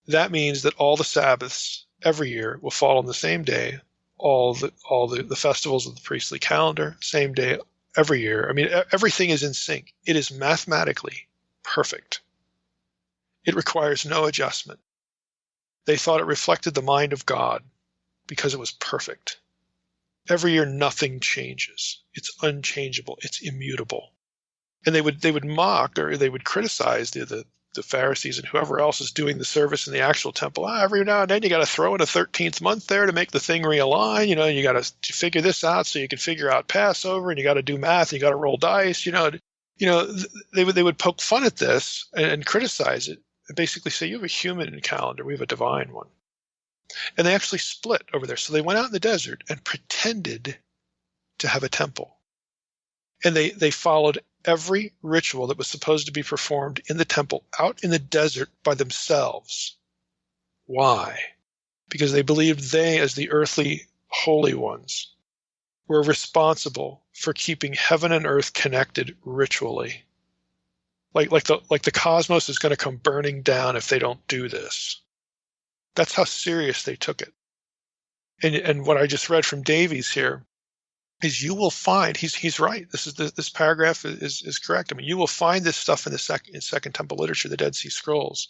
Speaker 3: that means that all the Sabbaths every year will fall on the same day. All the festivals of the priestly calendar, same day every year. I mean, everything is in sync. It is mathematically perfect. It requires no adjustment. They thought it reflected the mind of God because it was perfect. Every year, nothing changes. It's unchangeable. It's immutable. And they would mock, or they would criticize the Pharisees and whoever else is doing the service in the actual temple. Every now and then you got to throw in a 13th month there to make the thing realign. You got to figure this out so you can figure out Passover, and you got to do math, and you got to roll dice. They would poke fun at this and criticize it, and basically say, you have a human calendar, we have a divine one. And they actually split over there. So they went out in the desert and pretended to have a temple. And they followed every ritual that was supposed to be performed in the temple out in the desert by themselves. Why? Because they believed they, as the earthly holy ones, were responsible for keeping heaven and earth connected ritually. Like the cosmos is going to come burning down if they don't do this. That's how serious they took it. And what I just read from Davies here is you will find he's right. This paragraph is correct. I mean, you will find this stuff in Second Temple literature, the Dead Sea Scrolls,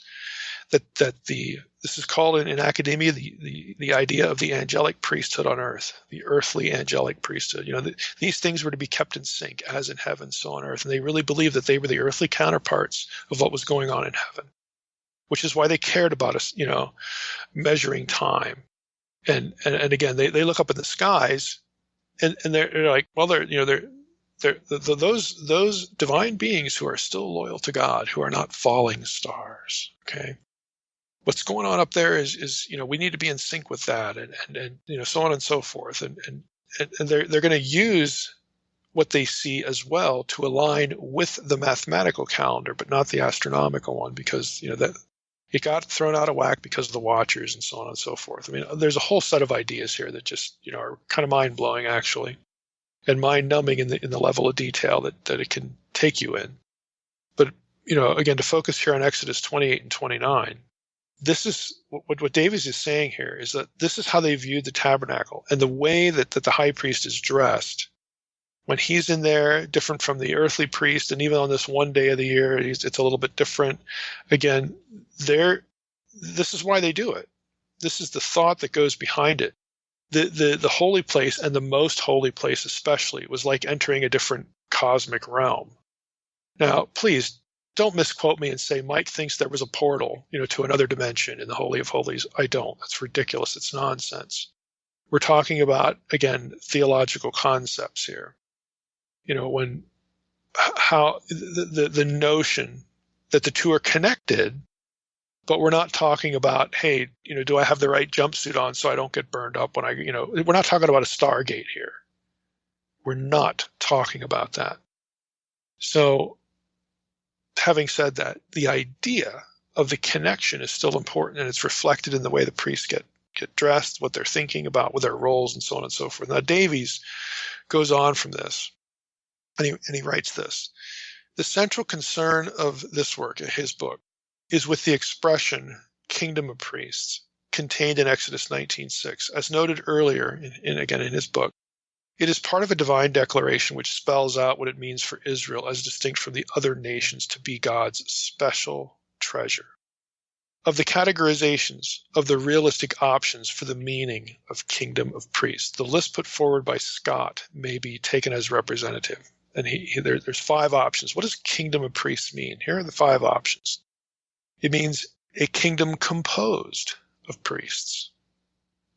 Speaker 3: that this is called in academia the idea of the angelic priesthood on earth, the earthly angelic priesthood. These things were to be kept in sync, as in heaven, so on earth, and they really believed that they were the earthly counterparts of what was going on in heaven, which is why they cared about us, measuring time, and again they look up in the skies. And they're like, well, they're those divine beings who are still loyal to God, who are not falling stars. Okay, what's going on up there is we need to be in sync with that, and so on and so forth, and they're going to use what they see as well to align with the mathematical calendar, but not the astronomical one, because that it got thrown out of whack because of the Watchers and so on and so forth. I mean, there's a whole set of ideas here that just are kind of mind blowing, actually, and mind numbing in the level of detail that it can take you in. But again, to focus here on Exodus 28 and 29, this is what Davies is saying here, is that this is how they viewed the tabernacle, and the way that the high priest is dressed when he's in there, different from the earthly priest, and even on this one day of the year, it's a little bit different. Again, this is why they do it. This is the thought that goes behind it. The holy place, and the most holy place especially, was like entering a different cosmic realm. Now, please don't misquote me and say Mike thinks there was a portal, to another dimension in the Holy of Holies. I don't. That's ridiculous. It's nonsense. We're talking about, again, theological concepts here. How the notion that the two are connected, but we're not talking about, hey, do I have the right jumpsuit on so I don't get burned up when we're not talking about a Stargate here. We're not talking about that. So, having said that, the idea of the connection is still important, and it's reflected in the way the priests get dressed, what they're thinking about, with their roles, and so on and so forth. Now, Davies goes on from this, and he writes this. The central concern of this work, his book, is with the expression kingdom of priests contained in Exodus 19:6. As noted earlier, in his book, it is part of a divine declaration which spells out what it means for Israel as distinct from the other nations to be God's special treasure. Of the categorizations of the realistic options for the meaning of kingdom of priests, the list put forward by Scott may be taken as representative. And there's 5 options. What does kingdom of priests mean? Here are the 5 options. It means a kingdom composed of priests,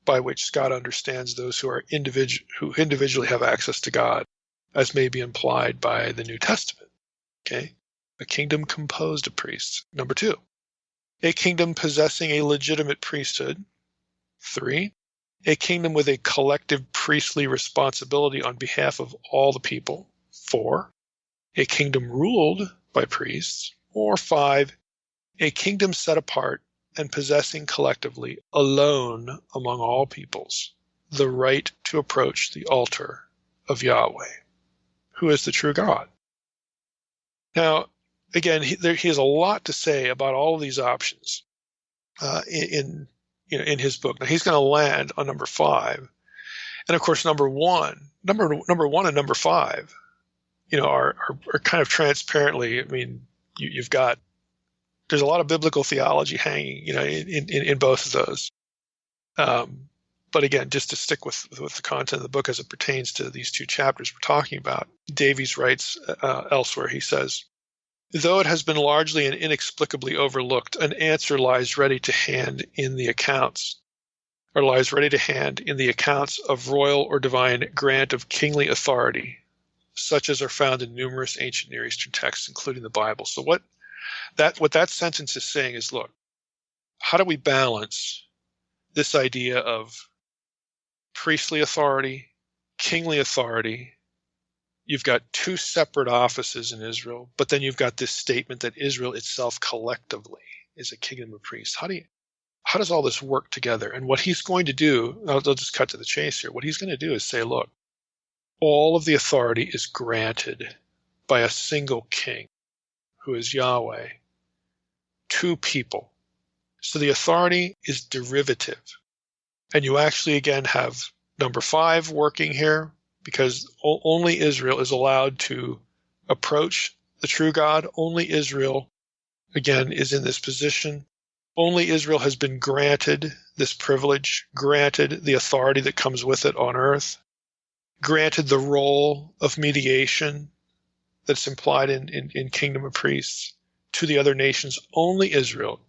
Speaker 3: by which Scott understands those who individually have access to God, as may be implied by the New Testament. Okay, a kingdom composed of priests. Number 2, a kingdom possessing a legitimate priesthood. 3, a kingdom with a collective priestly responsibility on behalf of all the people. 4, a kingdom ruled by priests. Or 5, a kingdom set apart and possessing collectively, alone among all peoples, the right to approach the altar of Yahweh, who is the true God. Now, again, he has a lot to say about all of these options in his book. Now, he's going to land on number 5, and of course, number one and number 5, are kind of transparently. I mean, you've got. There's a lot of biblical theology hanging, in both of those. But again, just to stick with the content of the book as it pertains to these 2 chapters we're talking about, Davies writes elsewhere, he says, though it has been largely and inexplicably overlooked, an answer lies ready to hand in the accounts of royal or divine grant of kingly authority, such as are found in numerous ancient Near Eastern texts, including the Bible. So what that sentence is saying is, look, how do we balance this idea of priestly authority, kingly authority? You've got 2 separate offices in Israel, but then you've got this statement that Israel itself collectively is a kingdom of priests. How does all this work together? And what he's going to do, I'll just cut to the chase here. What he's going to do is say, look, all of the authority is granted by a single king, who is Yahweh, to people. So the authority is derivative. And you actually, again, have number 5 working here, because only Israel is allowed to approach the true God. Only Israel, again, is in this position. Only Israel has been granted this privilege, granted the authority that comes with it on earth, granted the role of mediation that's implied in Kingdom of Priests to the other nations. Only Israel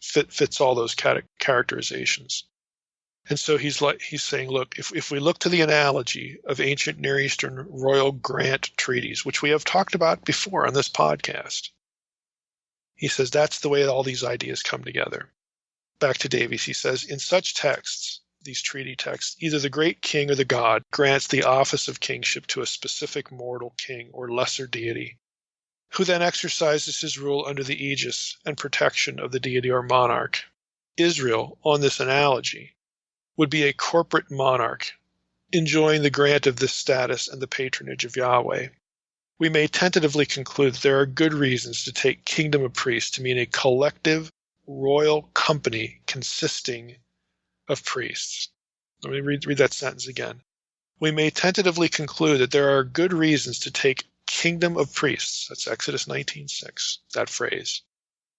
Speaker 3: fits all those characterizations. And so he's saying, look, if we look to the analogy of ancient Near Eastern royal grant treaties, which we have talked about before on this podcast, he says that's the way all these ideas come together. Back to Davies, he says, in such texts, these treaty texts, either the great king or the god grants the office of kingship to a specific mortal king or lesser deity, who then exercises his rule under the aegis and protection of the deity or monarch. Israel, on this analogy, would be a corporate monarch, enjoying the grant of this status and the patronage of Yahweh. We may tentatively conclude that there are good reasons to take kingdom of priests to mean a collective royal company consisting of priests. Let me read that sentence again. We may tentatively conclude that there are good reasons to take kingdom of priests, that's Exodus 19:6, that phrase,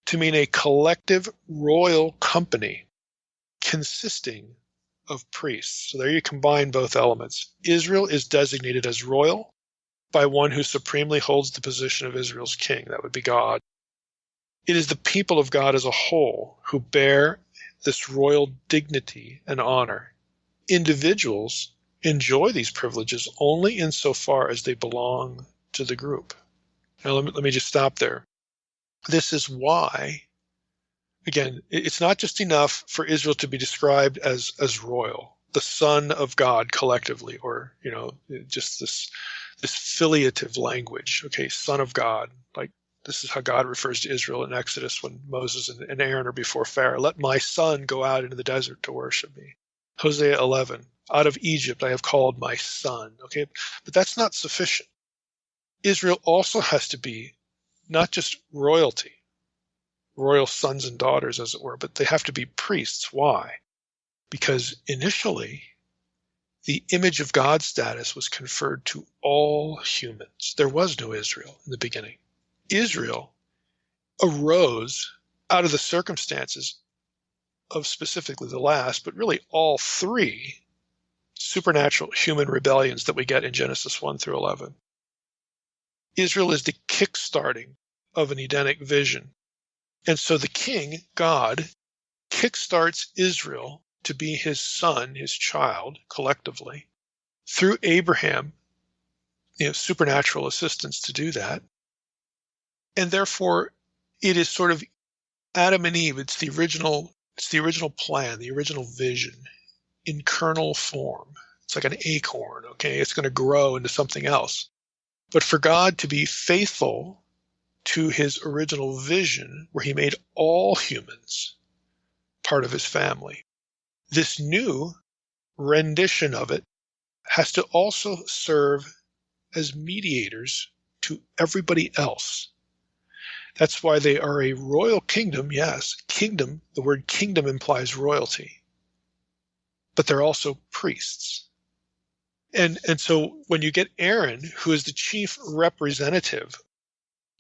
Speaker 3: to mean a collective royal company consisting of priests. So there you combine both elements. Israel is designated as royal by one who supremely holds the position of Israel's king. That would be God. It is the people of God as a whole who bear this royal dignity and honor. Individuals enjoy these privileges only insofar as they belong to the group. Now let me just stop there. This is why, again, it's not just enough for Israel to be described as royal, the son of God collectively, or, just this filiative language. Okay, son of God. Like, this is how God refers to Israel in Exodus when Moses and Aaron are before Pharaoh. Let my son go out into the desert to worship me. Hosea 11, out of Egypt I have called my son. Okay, but that's not sufficient. Israel also has to be not just royalty, royal sons and daughters, as it were, but they have to be priests. Why? Because initially, the image of God status was conferred to all humans. There was no Israel in the beginning. Israel arose out of the circumstances of specifically the last, but really all three supernatural human rebellions that we get in Genesis 1 through 11. Israel is the kickstarting of an Edenic vision. And so the king, God, kickstarts Israel to be his son, his child, collectively, through Abraham, supernatural assistance to do that. And therefore, it is sort of Adam and Eve. It's the original plan, the original vision in kernel form. It's like an acorn, okay? It's going to grow into something else. But for God to be faithful to his original vision, where he made all humans part of his family, this new rendition of it has to also serve as mediators to everybody else. That's why they are a royal kingdom. Yes, kingdom, the word kingdom implies royalty. But they're also priests. And so when you get Aaron, who is the chief representative,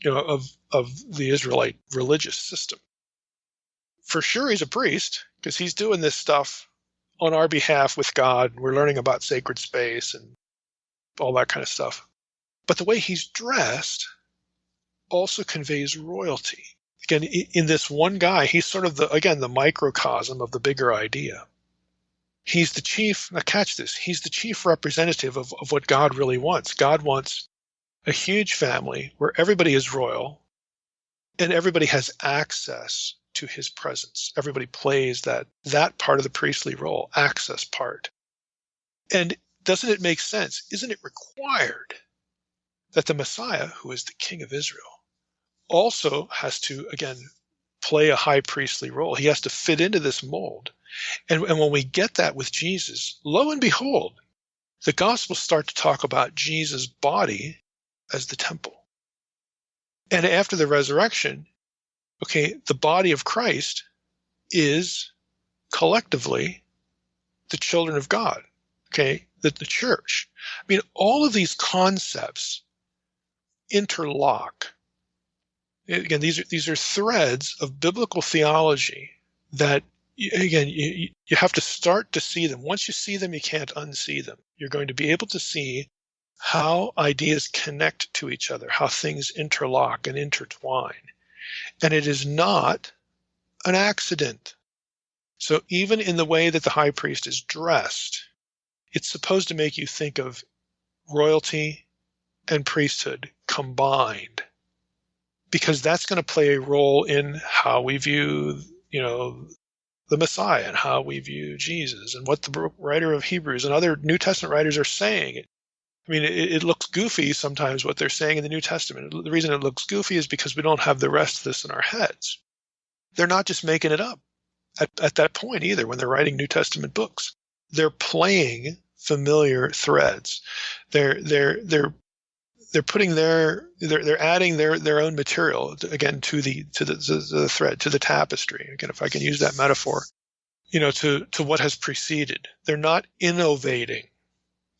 Speaker 3: of the Israelite religious system, for sure he's a priest, because he's doing this stuff on our behalf with God. We're learning about sacred space and all that kind of stuff. But the way he's dressed also conveys royalty. Again, in this one guy, he's sort of the microcosm of the bigger idea. He's the chief, now catch this, he's the chief representative of what God really wants. God wants a huge family where everybody is royal and everybody has access to his presence. Everybody plays that part of the priestly role, access part. And doesn't it make sense? Isn't it required that the Messiah, who is the King of Israel, also has to, again, play a high priestly role? He has to fit into this mold. And when we get that with Jesus, lo and behold, the Gospels start to talk about Jesus' body as the temple. And after the resurrection, okay, the body of Christ is collectively the children of God. okay, the church. I mean, all of these concepts interlock. Again, these are threads of biblical theology that, again, you have to start to see them. Once you see them, you can't unsee them. You're going to be able to see how ideas connect to each other, how things interlock and intertwine. And it is not an accident. So even in the way that the high priest is dressed, it's supposed to make you think of royalty and priesthood combined, because that's going to play a role in how we view, the Messiah and how we view Jesus and what the writer of Hebrews and other New Testament writers are saying. I mean, it looks goofy sometimes what they're saying in the New Testament. The reason it looks goofy is because we don't have the rest of this in our heads. They're not just making it up at that point either when they're writing New Testament books. They're playing familiar threads. They're putting they're adding their own material again to the thread, to the tapestry. Again, if I can use that metaphor, to what has preceded. They're not innovating.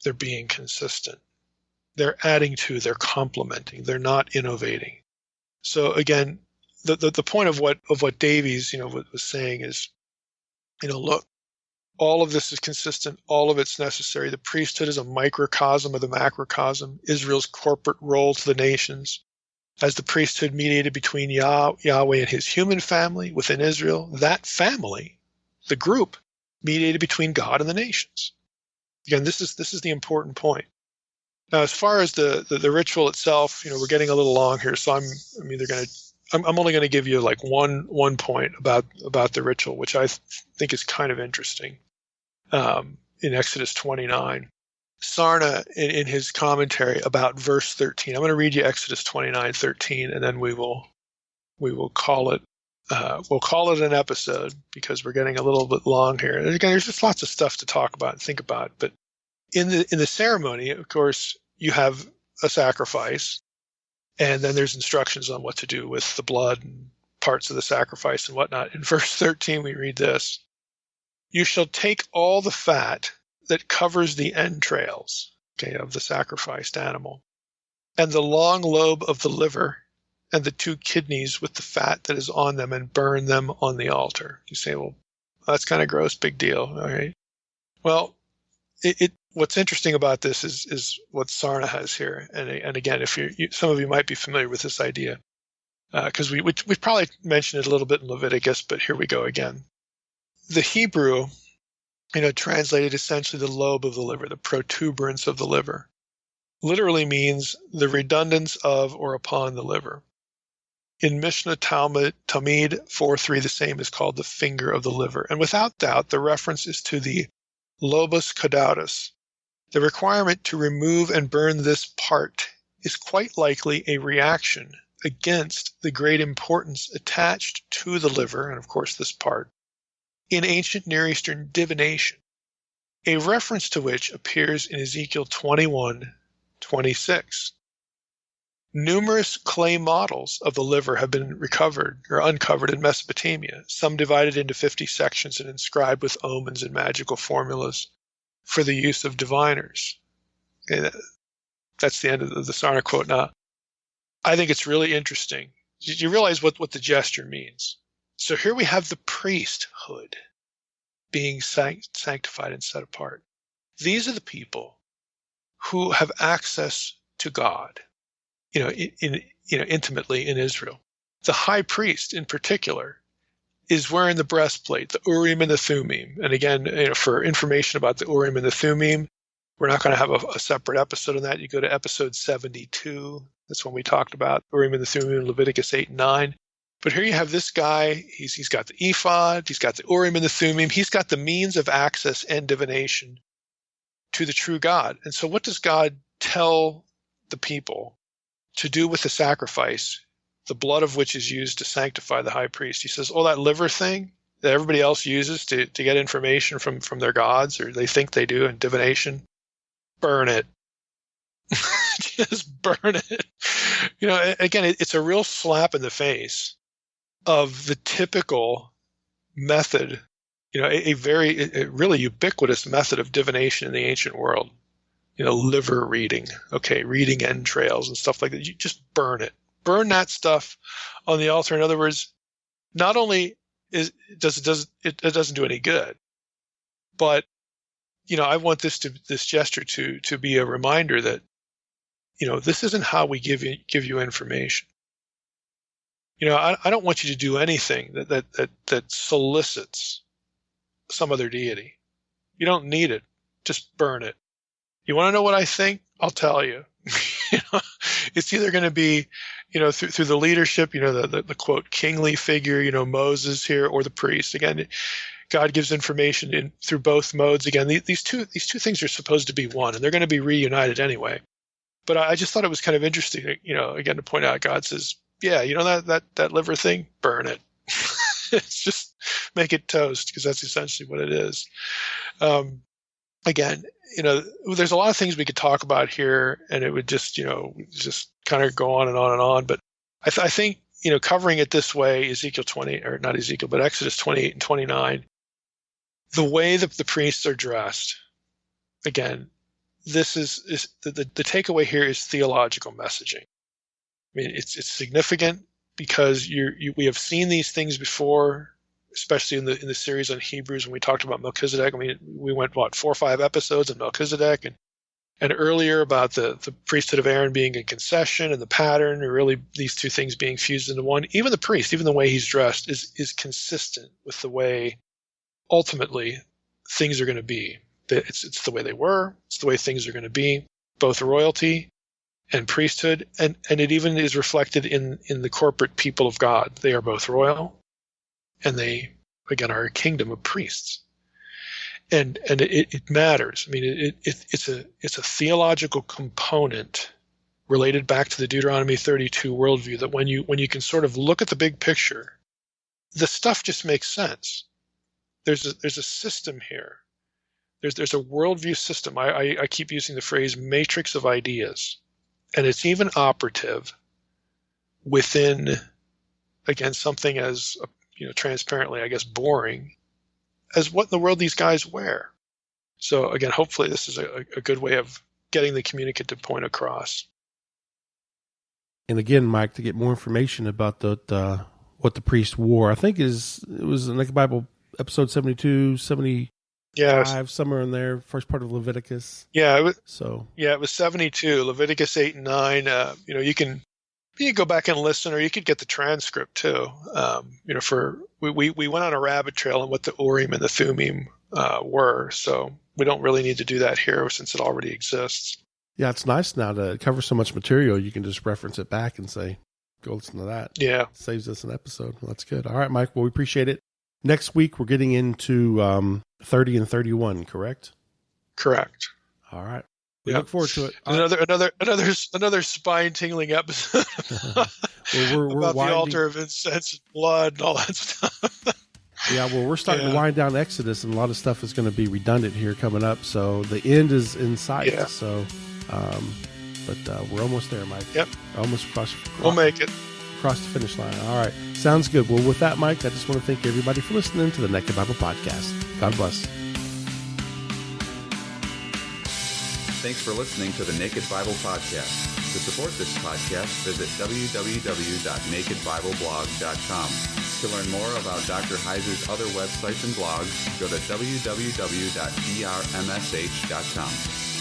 Speaker 3: They're being consistent. They're adding to, they're complementing. They're not innovating. So again, the point of what Davies, was saying is, look, all of this is consistent. All of it's necessary. The priesthood is a microcosm of the macrocosm. Israel's corporate role to the nations as the priesthood mediated between Yahweh and his human family within Israel. That family, the group, mediated between God and the nations. Again, this is the important point. Now, as far as the ritual itself, we're getting a little long here, so I'm only going to give you like one point about the ritual, which I think is kind of interesting. In Exodus 29, Sarna in his commentary about verse 13. I'm going to read you Exodus 29:13, and then we will call it. We'll call it an episode because we're getting a little bit long here. And again, there's just lots of stuff to talk about and think about. But in the ceremony, of course, you have a sacrifice, and then there's instructions on what to do with the blood and parts of the sacrifice and whatnot. In verse 13, we read this: "You shall take all the fat that covers the entrails, of the sacrificed animal, and the long lobe of the liver, and the 2 kidneys with the fat that is on them, and burn them on the altar." You say, well, that's kind of gross, big deal. All right. Well, what's interesting about this is what Sarna has here. And again, if some of you might be familiar with this idea, because we probably mentioned it a little bit in Leviticus, but here we go again. The Hebrew, translated essentially the lobe of the liver, the protuberance of the liver, literally means the redundance of or upon the liver. In Mishnah Talmud 4:3, the same is called the finger of the liver. And without doubt, the reference is to the lobus caudatus. The requirement to remove and burn this part is quite likely a reaction against the great importance attached to the liver, and of course this part, in ancient Near Eastern divination, a reference to which appears in Ezekiel 21:26. Numerous clay models of the liver have been recovered or uncovered in Mesopotamia, some divided into 50 sections and inscribed with omens and magical formulas for the use of diviners. Okay, that's the end of the Sarna quote. Now, I think it's really interesting. You realize what the gesture means. So here we have the priesthood being sanctified and set apart. These are the people who have access to God, intimately in Israel. The high priest, in particular, is wearing the breastplate, the Urim and the Thummim. And again, for information about the Urim and the Thummim, we're not going to have a separate episode on that. You go to episode 72. That's when we talked about Urim and the Thummim in Leviticus 8 and 9. But here you have this guy. He's got the ephod. He's got the Urim and the Thummim. He's got the means of access and divination to the true God. And so what does God tell the people to do with the sacrifice, the blood of which is used to sanctify the high priest? He says, that liver thing that everybody else uses to get information from their gods, or they think they do in divination, burn it. Just burn it. Again, it's a real slap in the face of the typical method, a really ubiquitous method of divination in the ancient world. Liver reading, reading entrails and stuff like that. You just burn it. Burn that stuff on the altar. In other words, not only doesn't do any good, but I want this gesture to be a reminder that this isn't how we give you information. I don't want you to do anything that solicits some other deity. You don't need it. Just burn it. You want to know what I think? I'll tell you. It's either going to be, through the leadership, the quote kingly figure, Moses here, or the priest. Again, God gives information through both modes. Again, these two things are supposed to be one, and they're going to be reunited anyway. But I just thought it was kind of interesting, again, to point out God says, yeah, that liver thing, burn it. It's just make it toast, because that's essentially what it is. Again, there's a lot of things we could talk about here, and it would just kind of go on and on and on. But I think, covering it this way, Exodus 28 and 29, the way that the priests are dressed, again, this is the takeaway here is theological messaging. I mean, it's significant because we have seen these things before, especially in the series on Hebrews when we talked about Melchizedek. I mean, we went 4 or 5 episodes on Melchizedek, and earlier about the priesthood of Aaron being a concession, and the pattern, or really these two things being fused into one. Even the priest, even the way he's dressed, is consistent with the way ultimately things are going to be. It's the way they were. It's the way things are going to be, both royalty and priesthood, and it even is reflected in the corporate people of God. They are both royal, and they, again, are a kingdom of priests. And it matters. I mean, it's a theological component related back to the Deuteronomy 32 worldview, that when you can sort of look at the big picture, the stuff just makes sense. There's a system here. There's a worldview system. I keep using the phrase matrix of ideas, and it's even operative within, again, something as transparently, I guess, boring as what in the world these guys wear. So again, hopefully this is a good way of getting the communicative point across.
Speaker 2: And again, Mike, to get more information about what the priest wore, I think it was in Naked Bible episode 72, 75, somewhere in there, first part of Leviticus.
Speaker 3: Yeah, it was 72, Leviticus 8 and 9. You can go back and listen, or you could get the transcript too. We went on a rabbit trail on what the Urim and the Thummim were, so we don't really need to do that here since it already exists.
Speaker 2: Yeah, it's nice now to cover so much material. You can just reference it back and say, go listen to that.
Speaker 3: Yeah.
Speaker 2: It saves us an episode. Well, that's good. All right, Mike. Well, we appreciate it. Next week, we're getting into 30 and 31, correct?
Speaker 3: Correct.
Speaker 2: All right. We look forward to it.
Speaker 3: Another spine-tingling episode
Speaker 2: we're
Speaker 3: about the altar of incense and blood and all that stuff.
Speaker 2: Yeah, well, we're starting to wind down Exodus, and a lot of stuff is going to be redundant here coming up. So the end is in sight. Yeah. So, but we're almost there, Mike.
Speaker 3: Yep.
Speaker 2: Almost
Speaker 3: we'll make it.
Speaker 2: Across the finish line. All right. Sounds good. Well, with that, Mike, I just want to thank everybody for listening to the Naked Bible Podcast. God bless.
Speaker 4: Thanks for listening to the Naked Bible Podcast. To support this podcast, visit www.nakedbibleblog.com. To learn more about Dr. Heiser's other websites and blogs, go to www.drmsh.com.